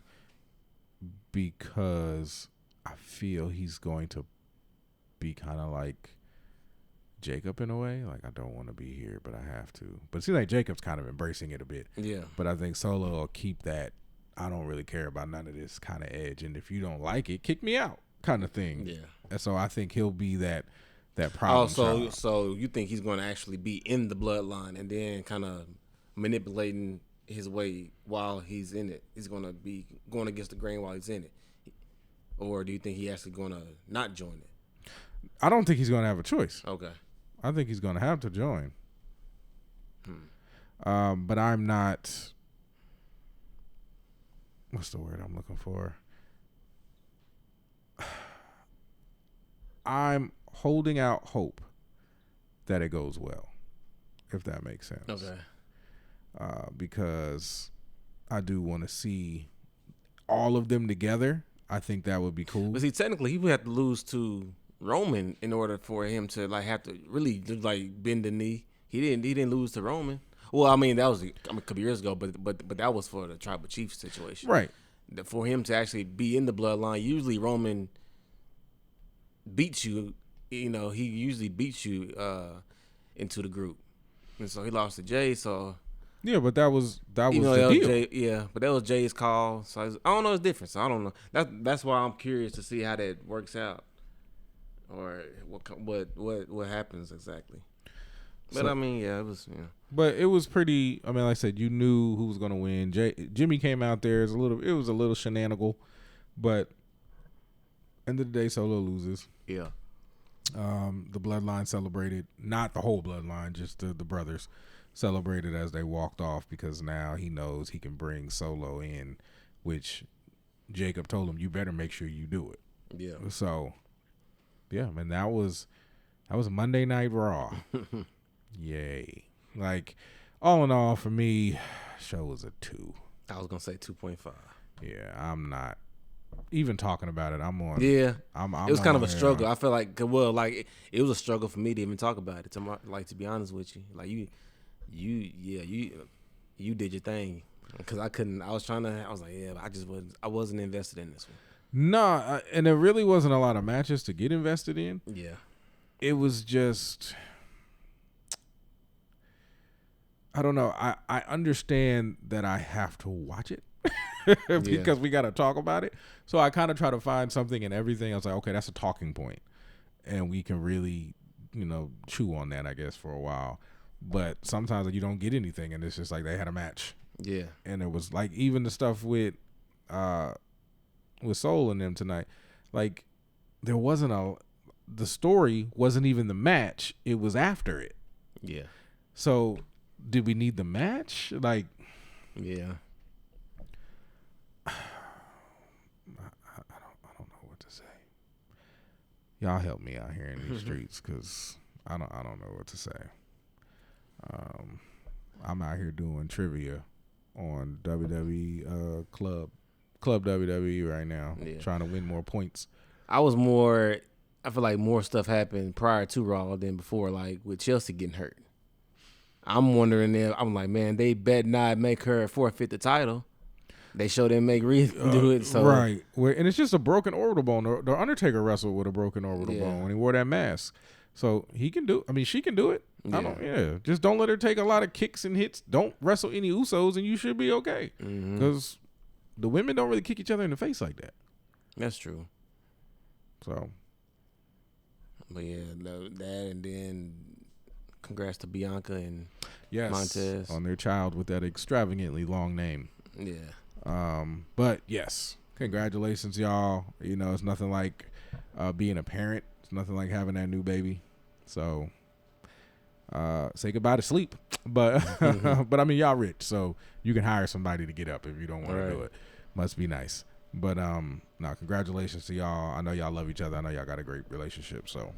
Speaker 5: because I feel he's going to be kind of like Jacob in a way. Like, I don't want to be here, but I have to. But it seems like Jacob's kind of embracing it a bit. Yeah. But I think Solo will keep that I don't really care about none of this kind of edge, and if you don't like it, kick me out kind of thing. Yeah. And so I think he'll be that problem child.
Speaker 6: So you think he's going to actually be in the bloodline and then kind of manipulating his way while he's in it? He's going to be going against the grain while he's in it, or do you think he's actually going to not join it?
Speaker 5: I don't think he's going to have a choice.
Speaker 6: Okay.
Speaker 5: I think he's going to have to join. But I'm not. What's the word I'm looking for? I'm holding out hope that it goes well, if that makes sense.
Speaker 6: Okay.
Speaker 5: Because I do want to see all of them together. I think that would be cool.
Speaker 6: But see, technically, he would have to lose to Roman in order for him to like have to really like bend the knee. He didn't lose to Roman. Well, I mean, that was a couple years ago, but that was for the Tribal Chief situation,
Speaker 5: right?
Speaker 6: For him to actually be in the bloodline, usually Roman beats you. He usually beats you into the group, and so he lost to Jey. So
Speaker 5: yeah, but that was the deal.
Speaker 6: But that was Jey's call. So I don't know his difference. I don't know. That's why I'm curious to see how that works out, or what happens exactly. But I mean, yeah, it was. Yeah.
Speaker 5: But it was pretty. I mean, like I said, you knew who was going to win. Jimmy came out there. It was a little shenanigal, but end of the day, Solo loses.
Speaker 6: Yeah.
Speaker 5: The bloodline celebrated, not the whole bloodline, just the brothers celebrated as they walked off because now he knows he can bring Solo in, which Jacob told him, you better make sure you do it.
Speaker 6: Yeah.
Speaker 5: So, yeah, man, that was Monday Night Raw. Yay. Like, all in all, for me, show was a 2.
Speaker 6: I was going to say 2.5.
Speaker 5: Yeah, I'm not even talking about it. I'm on.
Speaker 6: Yeah.
Speaker 5: I'm
Speaker 6: it was kind of a struggle. I feel like, it was a struggle for me to even talk about it. To be honest with you. Like, you did your thing. Because I couldn't, I was like, yeah, I wasn't invested in this one.
Speaker 5: No, and there really wasn't a lot of matches to get invested in.
Speaker 6: Yeah.
Speaker 5: It was just, I don't know. I understand that I have to watch it because we got to talk about it. So I kind of try to find something in everything. I was like, okay, that's a talking point, and we can really, chew on that, I guess, for a while. But sometimes you don't get anything, and it's just like they had a match.
Speaker 6: Yeah.
Speaker 5: And it was like even the stuff with Soul and them tonight, like there wasn't the story wasn't even the match. It was after it.
Speaker 6: Yeah.
Speaker 5: So did we need the match? Like,
Speaker 6: yeah.
Speaker 5: I don't know what to say. Y'all help me out here in these streets because I don't know what to say. I'm out here doing trivia on WWE Club WWE right now, trying to win more points.
Speaker 6: I feel like more stuff happened prior to Raw than before, like with Chelsea getting hurt. I'm wondering if, I'm like, man, they bet not make her forfeit the title. They show them make Reed do it. So.
Speaker 5: Right. And it's just a broken orbital bone. The Undertaker wrestled with a broken orbital bone when he wore that mask. So he can do, she can do it. Just don't let her take a lot of kicks and hits. Don't wrestle any Usos and you should be okay. Because the women don't really kick each other in the face like that.
Speaker 6: That's true.
Speaker 5: So.
Speaker 6: But yeah, that and then congrats to Bianca and Montez.
Speaker 5: On their child with that extravagantly long name.
Speaker 6: Yeah.
Speaker 5: But yes, congratulations, y'all. It's nothing like being a parent. It's nothing like having that new baby. So say goodbye to sleep. But but I mean, y'all rich, so you can hire somebody to get up if you don't want to do it. Must be nice. But congratulations to y'all. I know y'all love each other. I know y'all got a great relationship. So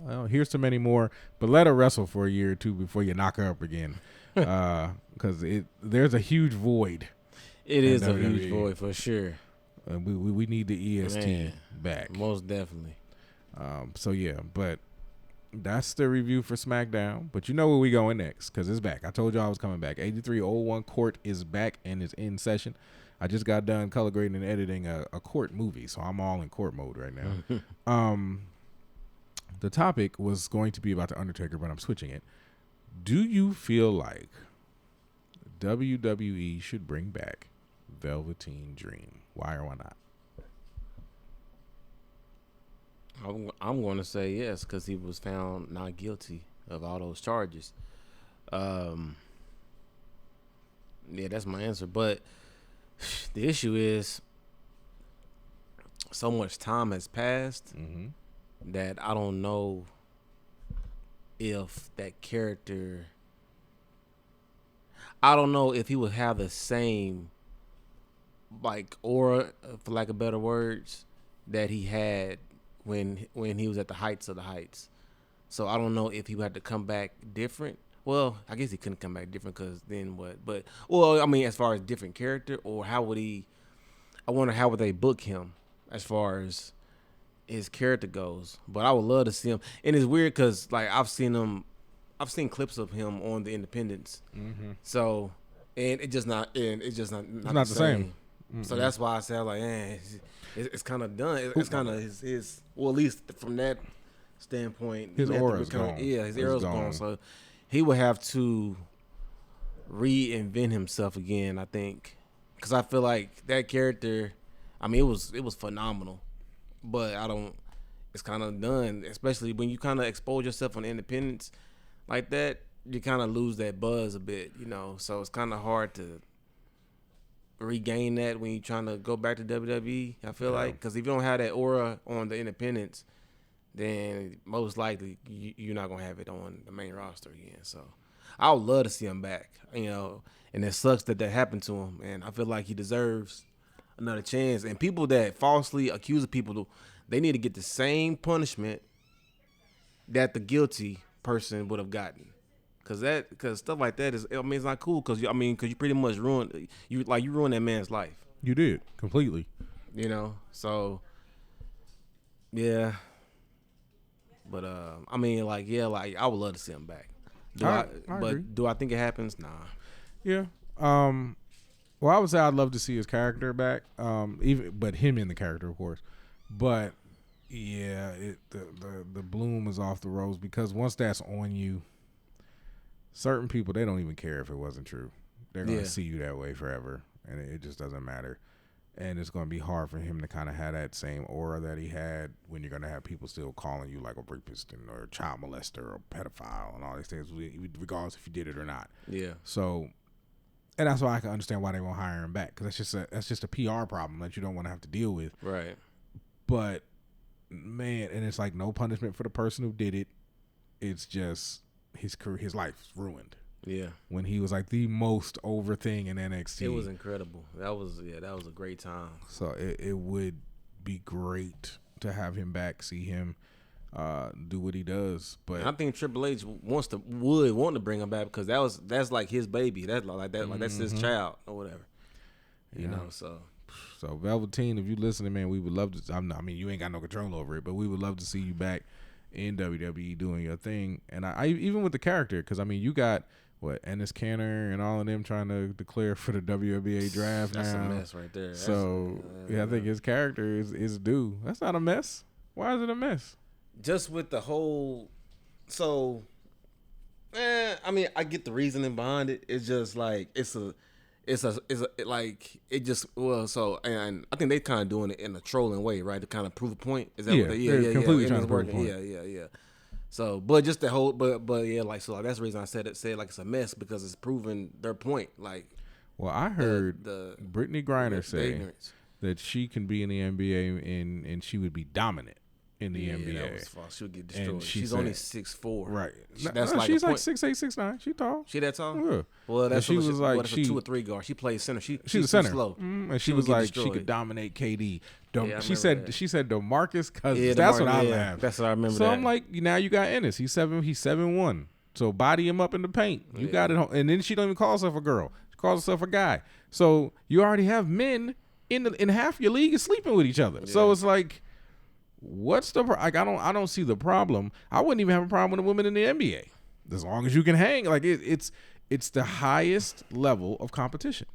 Speaker 5: well, here's to many more, but let her wrestle for a year or two before you knock her up again, because there's a huge void.
Speaker 6: It is a
Speaker 5: WWE.
Speaker 6: huge void for sure.
Speaker 5: We need the EST back.
Speaker 6: Most definitely.
Speaker 5: So yeah, but that's the review for SmackDown. But you know where we going next, because it's back. I told you I was coming back. 8301 Court is back and is in session. I just got done color grading and editing a Court movie, so I'm all in Court mode right now. The topic was going to be about The Undertaker, but I'm switching it. Do you feel like WWE should bring back Velveteen Dream? Why or why not?
Speaker 6: I'm going to say yes, because he was found not guilty of all those charges. Yeah, that's my answer. But the issue is so much time has passed that I don't know if that character, I don't know if he would have the same like aura, for lack of better words, that he had when he was at the heights of the heights. So I don't know if he would have to come back different. Well, I guess he couldn't come back different, because then what? But, well, I mean, as far as different character, or how would he, I wonder how would they book him as far as his character goes. But I would love to see him. And it's weird because, like, I've seen clips of him on the Independents. So, and it's just not the same. So that's why I said, like, it's kind of done. It's kind of his, well, at least from that standpoint,
Speaker 5: his aura's gone.
Speaker 6: Yeah, his aura's gone. So he would have to reinvent himself again, I think, because I feel like that character, I mean, it was phenomenal, but it's kind of done, especially when you kind of expose yourself on Independence like that. You kind of lose that buzz a bit, you know. So it's kind of hard to regain that when you're trying to go back to WWE. I feel like, because if you don't have that aura on the Independents, then most likely you're not gonna have it on the main roster again. So I would love to see him back, you know. And it sucks that happened to him, and I feel like he deserves another chance. And people that falsely accuse of people, they need to get the same punishment that the guilty person would have gotten. Cause stuff like that is, I mean, it's not cool. Cause you pretty much ruined that man's life.
Speaker 5: You did completely.
Speaker 6: You know, so yeah. But I mean, like, yeah, like I would love to see him back.
Speaker 5: I agree.
Speaker 6: Do I think it happens? Nah.
Speaker 5: Yeah. Well, I would say I'd love to see his character back. But him in the character, of course. But yeah, the bloom is off the rose, because once that's on you, certain people, they don't even care if it wasn't true. They're gonna see you that way forever, and it just doesn't matter. And it's gonna be hard for him to kind of have that same aura that he had when you're gonna have people still calling you like a rapist or a child molester or a pedophile and all these things, regardless if you did it or not.
Speaker 6: Yeah.
Speaker 5: So, and that's why I can understand why they won't hire him back, because that's just a PR problem that you don't want to have to deal with.
Speaker 6: Right.
Speaker 5: But man, and it's like no punishment for the person who did it. It's just his career, his life's ruined.
Speaker 6: Yeah.
Speaker 5: When he was like the most over thing in NXT.
Speaker 6: It was incredible. That was a great time.
Speaker 5: So it would be great to have him back, see him do what he does. But
Speaker 6: and I think Triple H would want to bring him back, because that's like his baby. That's like that, like that's his child or whatever. You know, so
Speaker 5: Velveteen, if you listening, man, we would love to. I mean, you ain't got no control over it, but we would love to see you back in WWE doing your thing. And I even with the character, because I mean, you got Ennis Canner and all of them trying to declare for the WNBA draft.
Speaker 6: That's
Speaker 5: now.
Speaker 6: a mess right there.
Speaker 5: So I think his character is due. That's not a mess. Why is it a mess?
Speaker 6: Just with the whole, so, I mean, I get the reasoning behind it. It's just like so, and I think they kind of doing it in a trolling way, right? To kind of prove a point. Is that what they?
Speaker 5: Yeah, completely trying to prove a point.
Speaker 6: Yeah. So, but just the whole, but yeah, like, so like, that's the reason I said like it's a mess, because it's proving their point. Like,
Speaker 5: well, I heard Brittany Griner say that she can be in the NBA and she would be dominant in the NBA.
Speaker 6: That was false. She'll get destroyed.
Speaker 5: And
Speaker 6: She's only 6'4".
Speaker 5: Right.
Speaker 6: That's
Speaker 5: no,
Speaker 6: like
Speaker 5: she's
Speaker 6: a
Speaker 5: like
Speaker 6: point.
Speaker 5: 6'8", 6'9". She tall.
Speaker 6: She that tall?
Speaker 5: Yeah.
Speaker 6: Well, that's
Speaker 5: she was like
Speaker 6: a 2 or 3 guard. She plays center. She's
Speaker 5: a center.
Speaker 6: Slow.
Speaker 5: And she was like she could dominate KD. She said DeMarcus Cousins.
Speaker 6: Yeah,
Speaker 5: that's what I laughed.
Speaker 6: That's what I remember.
Speaker 5: So I'm like, now you got Ennis. He's 7'1". So body him up in the paint. You got it. And then she don't even call herself a girl. She calls herself a guy. So you already have men in half your league is sleeping with each other. Yeah. So it's like, what's the like? I don't see the problem. I wouldn't even have a problem with the women in the NBA as long as you can hang. Like it's the highest level of competition.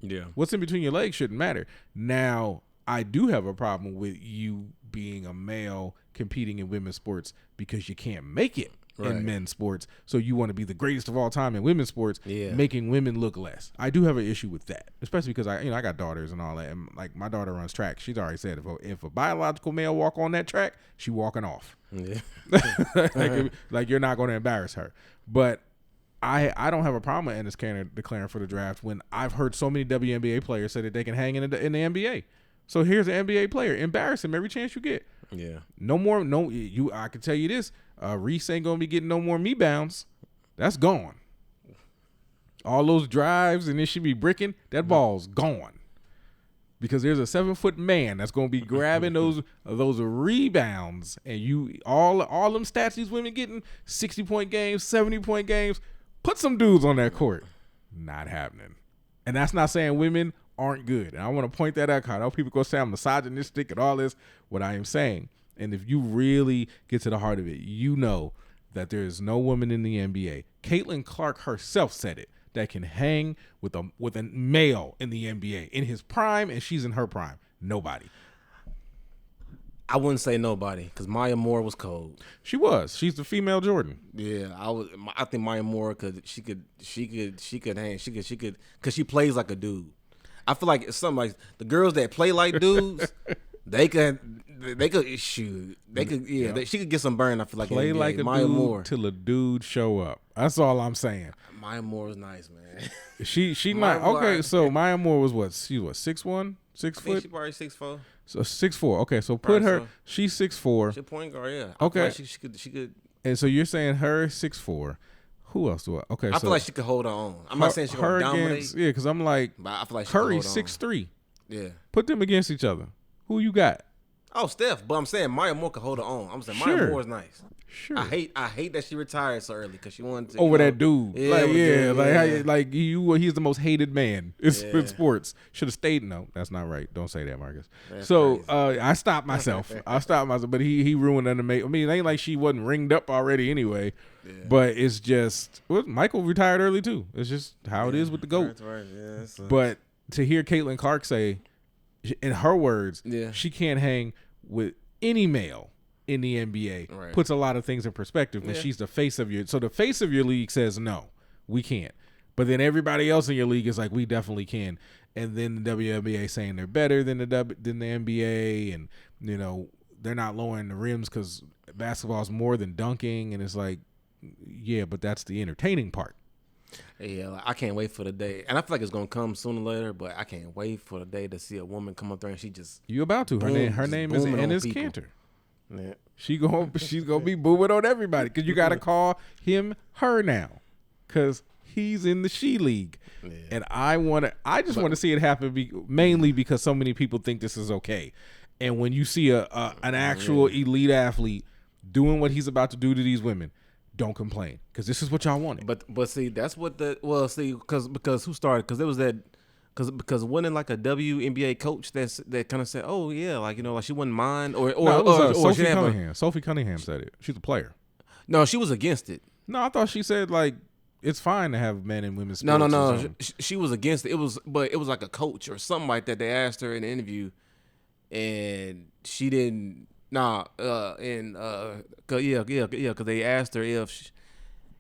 Speaker 6: Yeah.
Speaker 5: What's in between your legs shouldn't matter. Now, I do have a problem with you being a male competing in women's sports because you can't make it in men's sports. So you want to be the greatest of all time in women's sports, making women look less. I do have an issue with that, especially because I got daughters and all that. And like my daughter runs track. She's already said if a biological male walk on that track, she walking off. Yeah. like you're not going to embarrass her. But I don't have a problem with Ennis Cannon declaring for the draft when I've heard so many WNBA players say that they can hang in the NBA. So here's an NBA player. Embarrass him every chance you get. Yeah. I can tell you this. Reese ain't gonna be getting no more me bounds. That's gone. All those drives and then she be bricking, that ball's gone. Because there's a 7-foot man that's gonna be grabbing those rebounds, and you all them stats these women getting 60-point games, 70-point games. Put some dudes on that court. Not happening. And that's not saying women aren't good. And I want to point that out. I know people go say I'm misogynistic and all this. What I am saying, and if you really get to the heart of it, you know that there is no woman in the NBA. Caitlin Clark herself said it, that can hang with a male in the NBA in his prime, and she's in her prime. Nobody.
Speaker 6: I wouldn't say nobody because Maya Moore was cold.
Speaker 5: She was. She's the female Jordan.
Speaker 6: Yeah, I think Maya Moore she could hang. She could because she plays like a dude. I feel like it's something like the girls that play like dudes. They could shoot. She could get some burn. I feel like
Speaker 5: play like a
Speaker 6: Maya
Speaker 5: dude
Speaker 6: Moore
Speaker 5: till a dude show up. That's all I'm saying.
Speaker 6: Maya Moore is nice, man.
Speaker 5: She might. Okay, so Maya Moore was what? She was 6'1", 6 foot.
Speaker 6: She probably 6'4".
Speaker 5: So 6'4". Okay, so put her. So. She's 6'4".
Speaker 6: She's a point guard. Yeah.
Speaker 5: Okay.
Speaker 6: Like she could.
Speaker 5: And so you're saying her 6'4". Who else do I? Okay,
Speaker 6: I feel like she could hold her own. I'm not saying she can dominate.
Speaker 5: Yeah, because I'm like,
Speaker 6: but I feel like
Speaker 5: Curry's 6'3".
Speaker 6: Yeah.
Speaker 5: Put them against each other. Who you got?
Speaker 6: Oh, Steph. But I'm saying Maya Moore could hold her own. I'm saying Maya Moore is nice.
Speaker 5: Sure.
Speaker 6: I hate that she retired so early because she wanted to
Speaker 5: over that dude.
Speaker 6: Yeah,
Speaker 5: he's the most hated man in sports. Should have stayed. No, that's not right. Don't say that, Marcus.
Speaker 6: That's
Speaker 5: so I stopped myself. But he ruined an amazing. I mean, it ain't like she wasn't ringed up already anyway. Yeah. But it's just Michael retired early too. It's just how it is with the GOAT.
Speaker 6: That's right. Yeah,
Speaker 5: but to hear Caitlin Clark say, in her words, she can't hang with any male in the NBA, puts a lot of things in perspective when she's the face of your. So the face of your league says no, we can't. But then everybody else in your league is like, we definitely can. And then the WNBA saying they're better than the NBA, and they're not lowering the rims because basketball is more than dunking. And it's like, yeah, but that's the entertaining part.
Speaker 6: Yeah, I can't wait for the day, and I feel like it's gonna come sooner or later. But I can't wait for the day to see a woman come up there and she just
Speaker 5: you about to her name is Ennis Cantor.
Speaker 6: Yeah.
Speaker 5: She's gonna be booming on everybody because you got to call him her now because he's in the she league, and I just want to see it happen mainly because so many people think this is okay, and when you see an actual elite athlete doing what he's about to do to these women, don't complain because this is what y'all wanted.
Speaker 6: But see, that's what because who started? Because it was that. Because wasn't like a WNBA coach that kind of said, oh yeah, like like she wouldn't mind or
Speaker 5: Sophie Cunningham. Sophie Cunningham said it. She's a player.
Speaker 6: No, she was against it.
Speaker 5: No, I thought she said like it's fine to have men and women's
Speaker 6: sports.
Speaker 5: No.
Speaker 6: She was against it. It was like a coach or something like that. They asked her in the interview, and she didn't. Because they asked her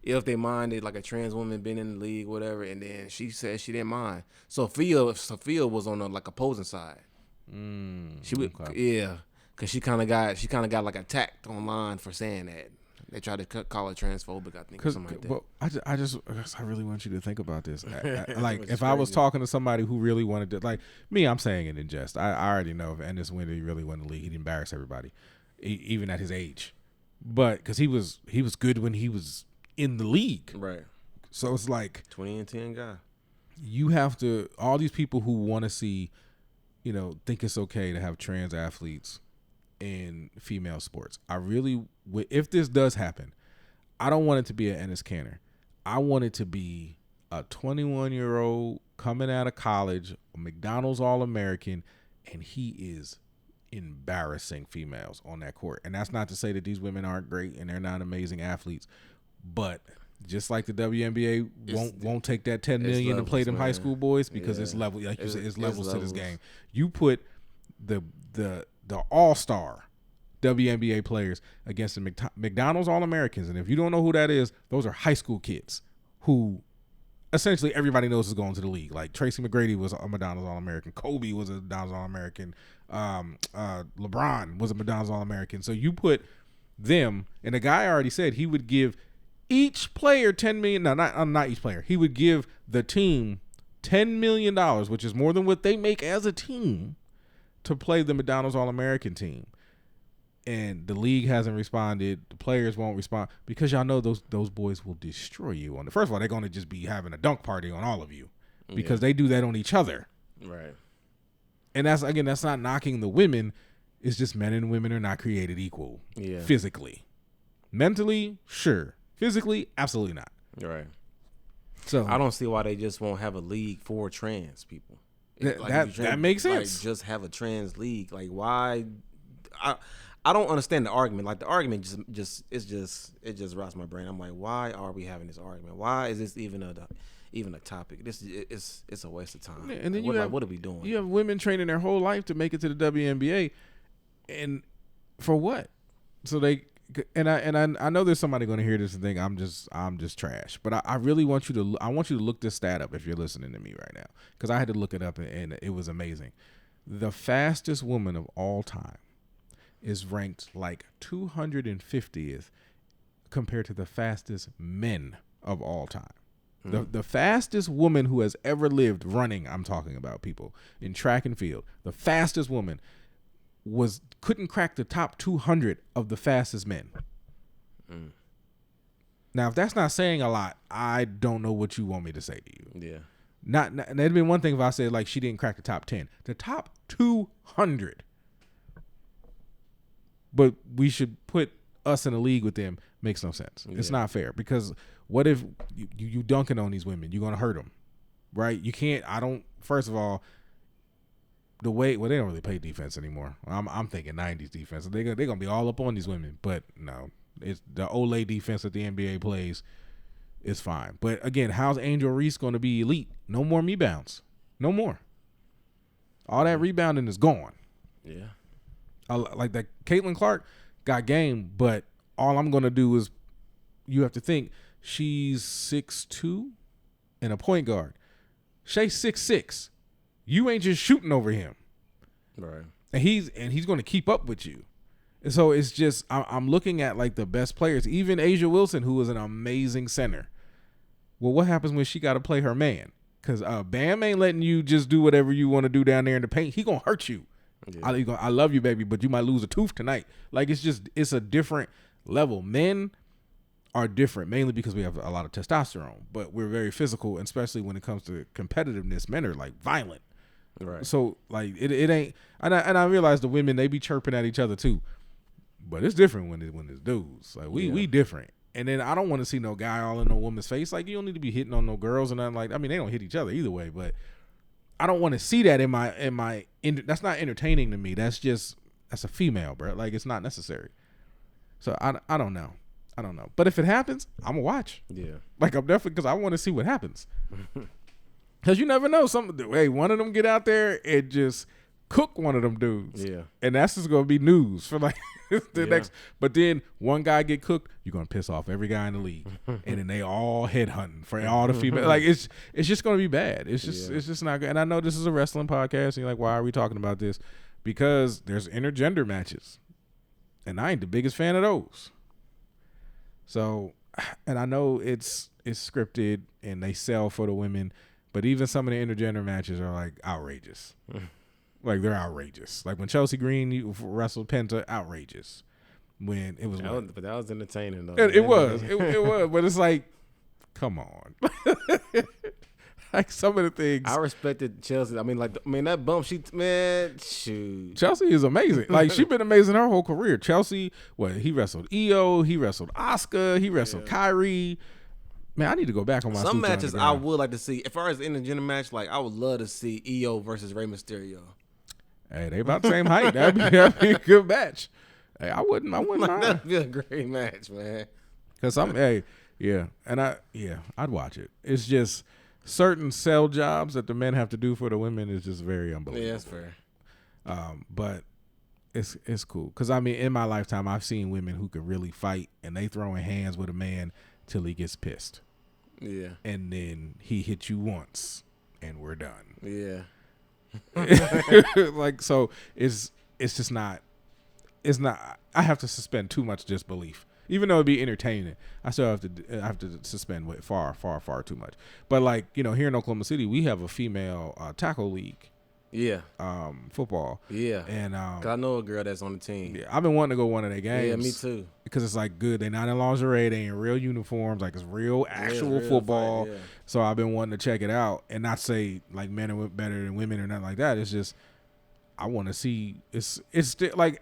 Speaker 6: if they minded like a trans woman being in the league, whatever, and then she said she didn't mind. Sophia was on like opposing side. She would, because she kind of got like attacked online for saying that. They tried to call her transphobic, I think, or something like that.
Speaker 5: Well, I really want you to think about this. Like, if I was talking to somebody who really wanted to, like me, I'm saying it in jest. I already know if Ennis Winter really won the league, he'd embarrass everybody. even at his age. But because he was good when he was in the league.
Speaker 6: Right.
Speaker 5: So it's like
Speaker 6: 20-10 guy.
Speaker 5: You have to, all these people who want to see, think it's okay to have trans athletes in female sports. If this does happen, I don't want it to be an Ennis Canner. I want it to be a 21-year-old coming out of college, a McDonald's All-American, and he is embarrassing females on that court. And that's not to say that these women aren't great and they're not amazing athletes, but just like the WNBA won't take that $10 million to play them high school boys because it's level, like you said, it's levels to this game. You put the all-star WNBA players against the McDonald's All-Americans, and if you don't know who that is, those are high school kids who essentially everybody knows is going to the league. Like Tracy McGrady was a McDonald's All-American. Kobe was a McDonald's All-American. LeBron was a McDonald's All-American. So you put them, and the guy already said he would give each player $10 million. No, not each player. He would give the team $10 million, which is more than what they make as a team, to play the McDonald's All-American team. And the league hasn't responded. The players won't respond because y'all know those boys will destroy you. First of all, they're going to just be having a dunk party on all of you because they do that on each other.
Speaker 6: Right.
Speaker 5: And that's not knocking the women. It's just men and women are not created equal physically. Mentally, sure. Physically, absolutely not.
Speaker 6: Right.
Speaker 5: So
Speaker 6: I don't see why they just won't have a league for trans people.
Speaker 5: That makes sense.
Speaker 6: Like, just have a trans league. Like, why? I don't understand the argument. Like, the argument it just rots my brain. I'm like, why are we having this argument? Why is this even a topic? It's a waste of time.
Speaker 5: Yeah, and then
Speaker 6: what are we doing?
Speaker 5: You have women training their whole life to make it to the WNBA, and for what? So they and I know there's somebody going to hear this and think I'm just trash, but I really want you to look this stat up if you're listening to me right now, because I had to look it up and it was amazing. The fastest woman of all time is ranked like 250th compared to the fastest men of all time. The fastest woman who has ever lived running, I'm talking about people in track and field, the fastest woman couldn't crack the top 200 of the fastest men. Now, if that's not saying a lot, I don't know what you want me to say to you.
Speaker 6: Yeah.
Speaker 5: Not it'd been one thing if I said like she didn't crack the top 10. The top 200. But we should put us in a league with them makes no sense. Yeah. It's not fair because what if you dunking on these women? You're going to hurt them, right? You can't. First of all, they don't really play defense anymore. I'm thinking 90s defense. They're going to be all up on these women. But no, it's the Olay defense that the NBA plays is fine. But again, how's Angel Reese going to be elite? No more rebounds. No more. All that rebounding is gone.
Speaker 6: Yeah.
Speaker 5: Like that Caitlin Clark got game, but all I'm going to do is you have to think she's 6'2" and a point guard. Shay's 6'6". You ain't just shooting over him.
Speaker 6: Right.
Speaker 5: And he's going to keep up with you. And so it's just I'm looking at like the best players, even Asia Wilson, who is an amazing center. Well, what happens when she got to play her man? Because Bam ain't letting you just do whatever you want to do down there in the paint. He going to hurt you. Yeah. I love you, baby, but you might lose a tooth tonight. Like, it's a different level. Men are different, mainly because we have a lot of testosterone, but we're very physical, and especially when it comes to competitiveness. Men are like violent.
Speaker 6: Right.
Speaker 5: So like it ain't, and I realize the women, they be chirping at each other too, but it's different when it's dudes. Like we different. And then I don't want to see no guy all in no woman's face. Like, you don't need to be hitting on no girls and nothing like. I mean, they don't hit each other either way, but I don't want to see that in my. That's not entertaining to me. That's a female, bro. Like, it's not necessary. So I don't know. But if it happens, I'm gonna watch.
Speaker 6: Yeah. Like,
Speaker 5: I'm definitely, because I want to see what happens. Because you never know. One of them get out there and just cook one of them dudes.
Speaker 6: Yeah.
Speaker 5: And that's just gonna be news for like the next. But then one guy get cooked, you're gonna piss off every guy in the league, and then they all headhunting for all the female. Like, it's just gonna be bad. It's just not good. And I know this is a wrestling podcast, and you're like, why are we talking about this? Because there's intergender matches, and I ain't the biggest fan of those. So, and I know it's scripted and they sell for the women, but even some of the intergender matches are like outrageous. Like, they're outrageous. Like when Chelsea Green wrestled Penta, outrageous. when it was.
Speaker 6: But that was entertaining though.
Speaker 5: It was. It was. But it's like, come on. Like some of the things.
Speaker 6: I respected Chelsea. I mean, that bump. Shoot.
Speaker 5: Chelsea is amazing. Like she's been amazing her whole career. Chelsea, he wrestled Io, he wrestled Asuka, he wrestled Kyrie. Man, I need to go back on my
Speaker 6: some matches. I would like to see. As far as intergender match, like I would love to see Io versus Rey Mysterio.
Speaker 5: Hey, they about the same height. That'd be a good match. Hey, I wouldn't mind.
Speaker 6: That'd be a great match, man.
Speaker 5: Cause I'd watch it. It's just certain cell jobs that the men have to do for the women is just very unbelievable.
Speaker 6: Yeah, that's fair.
Speaker 5: But it's cool. Cause I mean, in my lifetime, I've seen women who could really fight, and they throwing hands with a man till he gets pissed.
Speaker 6: Yeah.
Speaker 5: And then he hit you once, and we're done.
Speaker 6: Yeah.
Speaker 5: Like so, it's just not. It's not. I have to suspend too much disbelief. Even though it'd be entertaining, I still have to suspend far too much. But like here in Oklahoma City, we have a female tackle league.
Speaker 6: Yeah.
Speaker 5: Football.
Speaker 6: Yeah.
Speaker 5: And
Speaker 6: 'cause I know a girl that's on the team.
Speaker 5: Yeah, I've been wanting to go one of their games.
Speaker 6: Yeah, me too.
Speaker 5: Because it's like good. They're not in lingerie. They in real uniforms. Like it's real actual football.
Speaker 6: Fight, yeah.
Speaker 5: So I've been wanting to check it out, and not say like men are better than women or nothing like that. It's just I want to see. It's still like.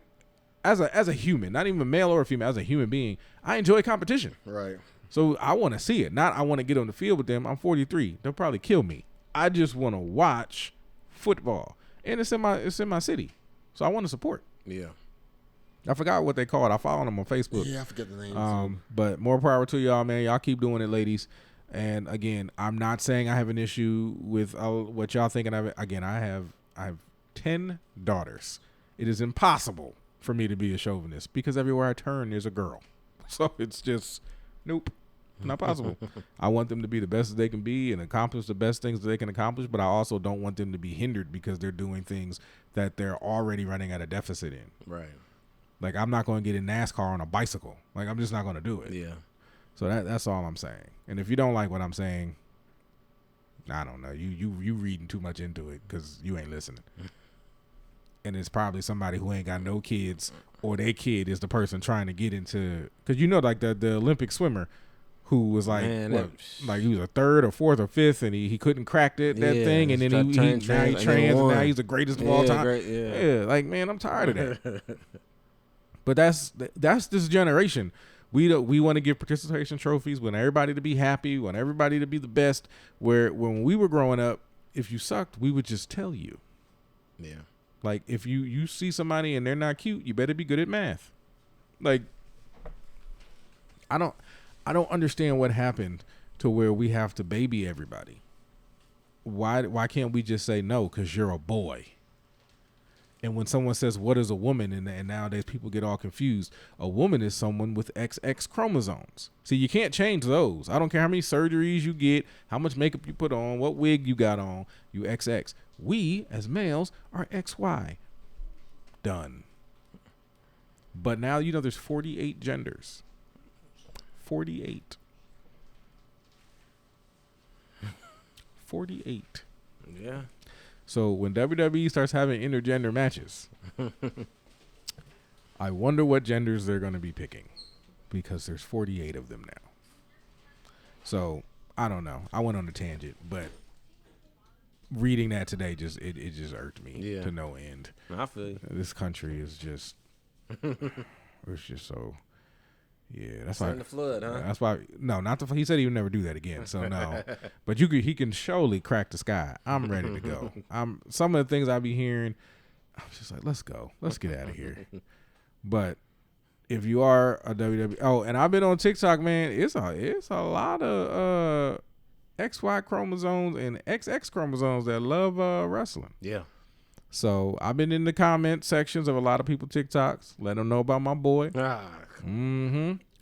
Speaker 5: As a human, not even a male or a female, as a human being, I enjoy competition.
Speaker 6: Right.
Speaker 5: So I want to see it. Not I want to get on the field with them. I'm 43. They'll probably kill me. I just want to watch football, and it's in my city, so I want to support.
Speaker 6: Yeah.
Speaker 5: I forgot what they call it. I follow them on Facebook.
Speaker 6: Yeah, I forget the name.
Speaker 5: But more power to y'all, man. Y'all keep doing it, ladies. And again, I'm not saying I have an issue with what y'all thinking of it. Again, I have 10 daughters. It is impossible for me to be a chauvinist because everywhere I turn there's a girl. So it's just nope, not possible. I want them to be the best that they can be and accomplish the best things that they can accomplish, but I also don't want them to be hindered because they're doing things that they're already running at a deficit in.
Speaker 6: Right.
Speaker 5: Like I'm not going to get in NASCAR on a bicycle. Like I'm just not going to do it.
Speaker 6: Yeah.
Speaker 5: So that's all I'm saying. And if you don't like what I'm saying, I don't know. You reading too much into it because you ain't listening. And it's probably somebody who ain't got no kids, or their kid is the person trying to get into. Because like the Olympic swimmer, who was like like he was a third or fourth or fifth, and he couldn't crack that thing, and then he trans, and now he's the greatest of all time. Yeah, like man, I'm tired of that. But that's this generation. We want to give participation trophies. We want everybody to be happy. We want everybody to be the best. Where when we were growing up, if you sucked, we would just tell you.
Speaker 6: Yeah.
Speaker 5: Like, if you see somebody and they're not cute, you better be good at math. Like, I don't understand what happened to where we have to baby everybody. Why can't we just say no, because you're a boy? And when someone says, what is a woman? And nowadays people get all confused. A woman is someone with XX chromosomes. See, you can't change those. I don't care how many surgeries you get, how much makeup you put on, what wig you got on, you XX. We, as males, are XY. Done. But now, there's 48 genders. 48. 48.
Speaker 6: Yeah.
Speaker 5: So when WWE starts having intergender matches, I wonder what genders they're going to be picking, because there's 48 of them now. So I don't know. I went on a tangent, but reading that today just irked me to no end.
Speaker 6: I feel you.
Speaker 5: This country is just it's just so. Yeah, that's why
Speaker 6: the flood, huh?
Speaker 5: That's why. No, not the. He said he would never do that again. So no, but he can surely crack the sky. I'm ready to go. Some of the things I be hearing, I'm just like, let's go, let's get out of here. But if you are a WWE, and I've been on TikTok, man, it's a lot of XY chromosomes and XX chromosomes that love wrestling.
Speaker 6: Yeah. So
Speaker 5: I've been in the comment sections of a lot of people TikToks. Let them know about my boy. I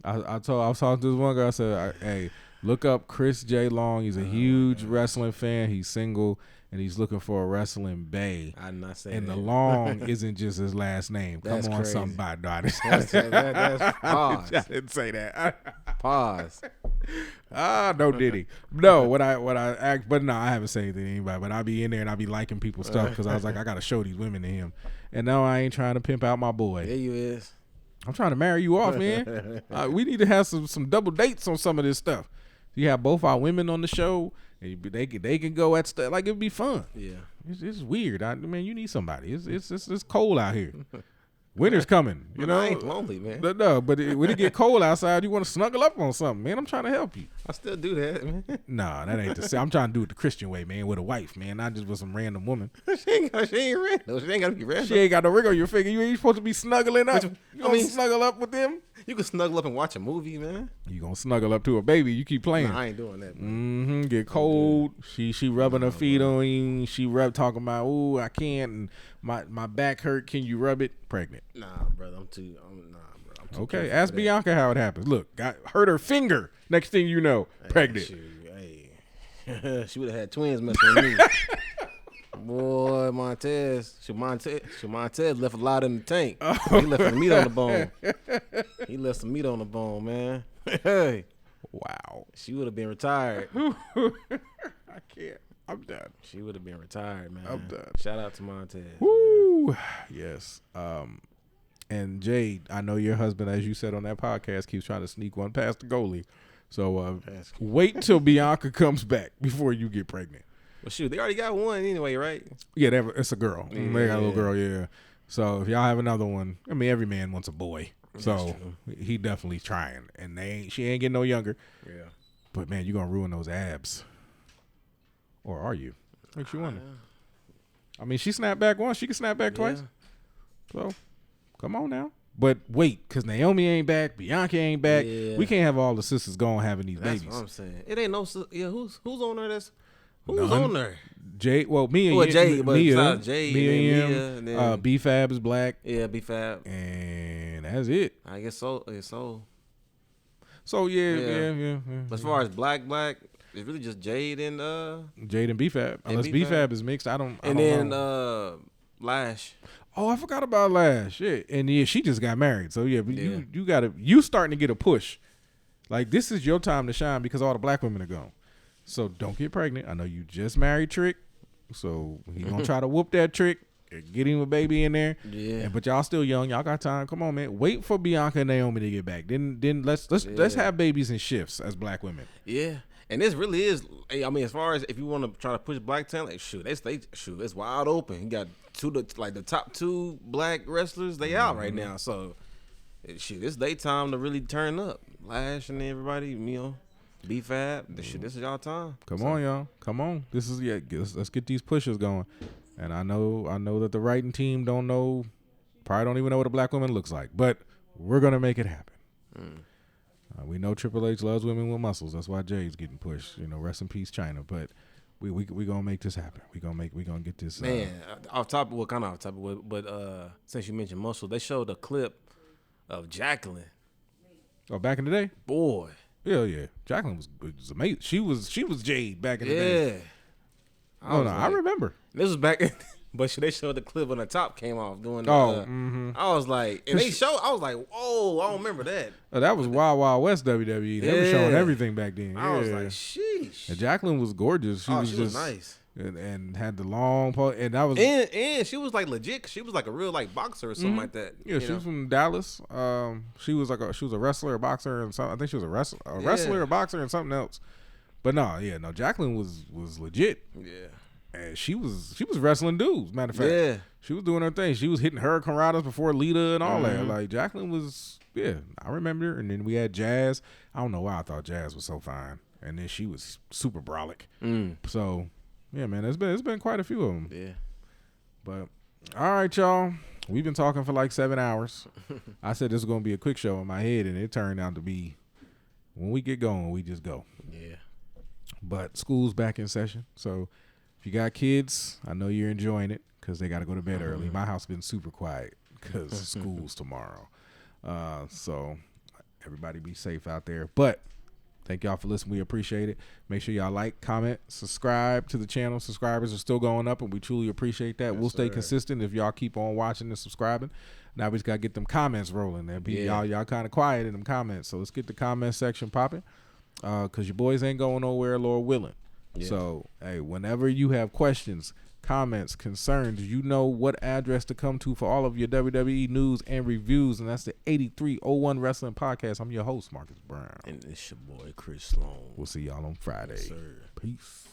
Speaker 5: was talking to this one guy. I said, "Hey, look up Chris J. Long. He's a huge wrestling fan. He's single and he's looking for a wrestling bae.
Speaker 6: I'm not saying
Speaker 5: and
Speaker 6: that.
Speaker 5: the Long isn't just his last name.
Speaker 6: That's
Speaker 5: Come on,
Speaker 6: crazy.
Speaker 5: somebody.
Speaker 6: That's pause.
Speaker 5: I didn't say that.
Speaker 6: Pause.
Speaker 5: No Diddy. No, what I act, but no, I haven't said anything to anybody. But I be in there and I be liking people's stuff because I was like, I gotta show these women to him. And now I ain't trying to pimp out my boy.
Speaker 6: Yeah, you is.
Speaker 5: I'm trying to marry you off, man. We need to have some double dates on some of this stuff. You have both our women on the show, and they can go at stuff like it'd be fun.
Speaker 6: Yeah,
Speaker 5: it's weird. Man, you need somebody. It's cold out here. Winter's coming, you know.
Speaker 6: I ain't lonely, man.
Speaker 5: No, but when it get cold outside, you want to snuggle up on something, man. I'm trying to help you.
Speaker 6: I still do that, man.
Speaker 5: Nah, that ain't the same. I'm trying to do it the Christian way, man, with a wife, man, not just with some random woman.
Speaker 6: She ain't random. She ain't got to be random.
Speaker 5: She ain't got no ring on your finger. You ain't supposed to be snuggling up. You snuggle up with them?
Speaker 6: You can snuggle up and watch a movie, man.
Speaker 5: You gonna snuggle up to a baby. You keep playing.
Speaker 6: Nah, I ain't doing that, man.
Speaker 5: Get cold. She rubbing her feet on you. She talking about, ooh, I can't. And my back hurt. Can you rub it? Pregnant.
Speaker 6: Nah, brother. I'm too
Speaker 5: okay, ask Bianca how it happens. Look, hurt her finger. Next thing you know, pregnant.
Speaker 6: She would have had twins messing with me. Boy, Montez left a lot in the tank. He left some meat on the bone. He left some meat on the bone, man. Hey.
Speaker 5: Wow.
Speaker 6: She would have been retired.
Speaker 5: I can't. I'm done.
Speaker 6: She would have been retired, man.
Speaker 5: I'm done.
Speaker 6: Shout out to Montez.
Speaker 5: Woo. Yes. And Jade, I know your husband, as you said on that podcast, keeps trying to sneak one past the goalie. So wait till Bianca comes back before you get pregnant.
Speaker 6: Well, shoot, they already got one anyway, right?
Speaker 5: Yeah, it's a girl.
Speaker 6: Yeah.
Speaker 5: They got a little girl, yeah. So if y'all have another one, I mean, every man wants a boy. So he definitely trying. And she ain't getting no younger.
Speaker 6: Yeah.
Speaker 5: But, man, you're going to ruin those abs. Or are you? Makes you wonder. I mean, she snapped back once. She can snap back twice. So, come on now. But wait, because Naomi ain't back. Bianca ain't back.
Speaker 6: Yeah.
Speaker 5: We can't have all the sisters going having these babies.
Speaker 6: That's what I'm saying. It ain't no – yeah, who's on there Who's on there?
Speaker 5: Jay, well, me and
Speaker 6: well, Jay, but
Speaker 5: Mia,
Speaker 6: Jay,
Speaker 5: Mia,
Speaker 6: and then
Speaker 5: B-Fab is black.
Speaker 6: Yeah, B-Fab.
Speaker 5: And that's it.
Speaker 6: I guess so.
Speaker 5: So, yeah.
Speaker 6: But as far as black, it's really just Jade and
Speaker 5: Jade and B-Fab. Unless B-Fab is mixed, I don't
Speaker 6: know. Lash.
Speaker 5: Oh, I forgot about Lash. Yeah. And yeah, she just got married. So yeah, but you starting to get a push. Like, this is your time to shine because all the black women are gone. So don't get pregnant. I know you just married Trick. So he gonna try to whoop that Trick and get him a baby in there.
Speaker 6: Yeah.
Speaker 5: But y'all still young. Y'all got time. Come on, man. Wait for Bianca and Naomi to get back. Then let's have babies in shifts as black women.
Speaker 6: Yeah. And this really is, I mean, as far as if you want to try to push black talent, like, it's wide open. You got the top two black wrestlers, they out right now. So, this their time to really turn up. Lash and everybody, B-Fab, this is y'all time.
Speaker 5: Come on, y'all. Come on. This is let's get these pushers going. And I know that the writing team probably don't even know what a black woman looks like, but we're gonna make it happen. We know Triple H loves women with muscles. That's why Jay's getting pushed. Rest in peace, China. But we gonna make this happen. We gonna get this.
Speaker 6: Man, off topic. But since you mentioned muscle, they showed a clip of Jacqueline.
Speaker 5: Oh, back in the day,
Speaker 6: boy.
Speaker 5: Yeah. Jacqueline was amazing. She was Jade back in the day. I remember.
Speaker 6: This was back. But they showed the clip when the top came off doing the, I was like, and I was like, whoa, I don't remember that.
Speaker 5: That was Wild Wild West WWE. They were showing everything back then.
Speaker 6: I was like, sheesh.
Speaker 5: And Jacqueline was gorgeous. She was just
Speaker 6: nice.
Speaker 5: And had the long pole, and that was
Speaker 6: and she was like legit. She was like a real boxer or something like that.
Speaker 5: Yeah, she was from Dallas. She was a wrestler, a boxer, and something. I think she was a wrestler, a boxer, and something else. But no, Jacqueline was legit. Yeah. And she was wrestling dudes, matter of fact. Yeah. She was doing her thing. She was hitting Hurricane Riders before Lita and all that. Like, Jacqueline was, I remember her. And then we had Jazz. I don't know why I thought Jazz was so fine. And then she was super brolic. So, yeah, man, there's been quite a few of them. Yeah. But, all right, y'all. We've been talking for like 7 hours. I said this was going to be a quick show in my head, and it turned out to be, when we get going, we just go. Yeah. But school's back in session, so if you got kids, I know you're enjoying it because they got to go to bed early. My house has been super quiet because school's tomorrow. So everybody be safe out there. But thank y'all for listening. We appreciate it. Make sure y'all like, comment, subscribe to the channel. Subscribers are still going up, and we truly appreciate that. We'll stay consistent if y'all keep on watching and subscribing. Now we just got to get them comments rolling. Y'all kind of quiet in them comments. So let's get the comment section popping because your boys ain't going nowhere, Lord willing. Yeah. So, hey, whenever you have questions, comments, concerns, you know what address to come to for all of your WWE news and reviews, and that's the 8301 Wrestling Podcast. I'm your host, Marcus Brown.
Speaker 6: And it's your boy, Chris Sloan.
Speaker 5: We'll see y'all on Friday.
Speaker 6: Yes, sir.
Speaker 5: Peace.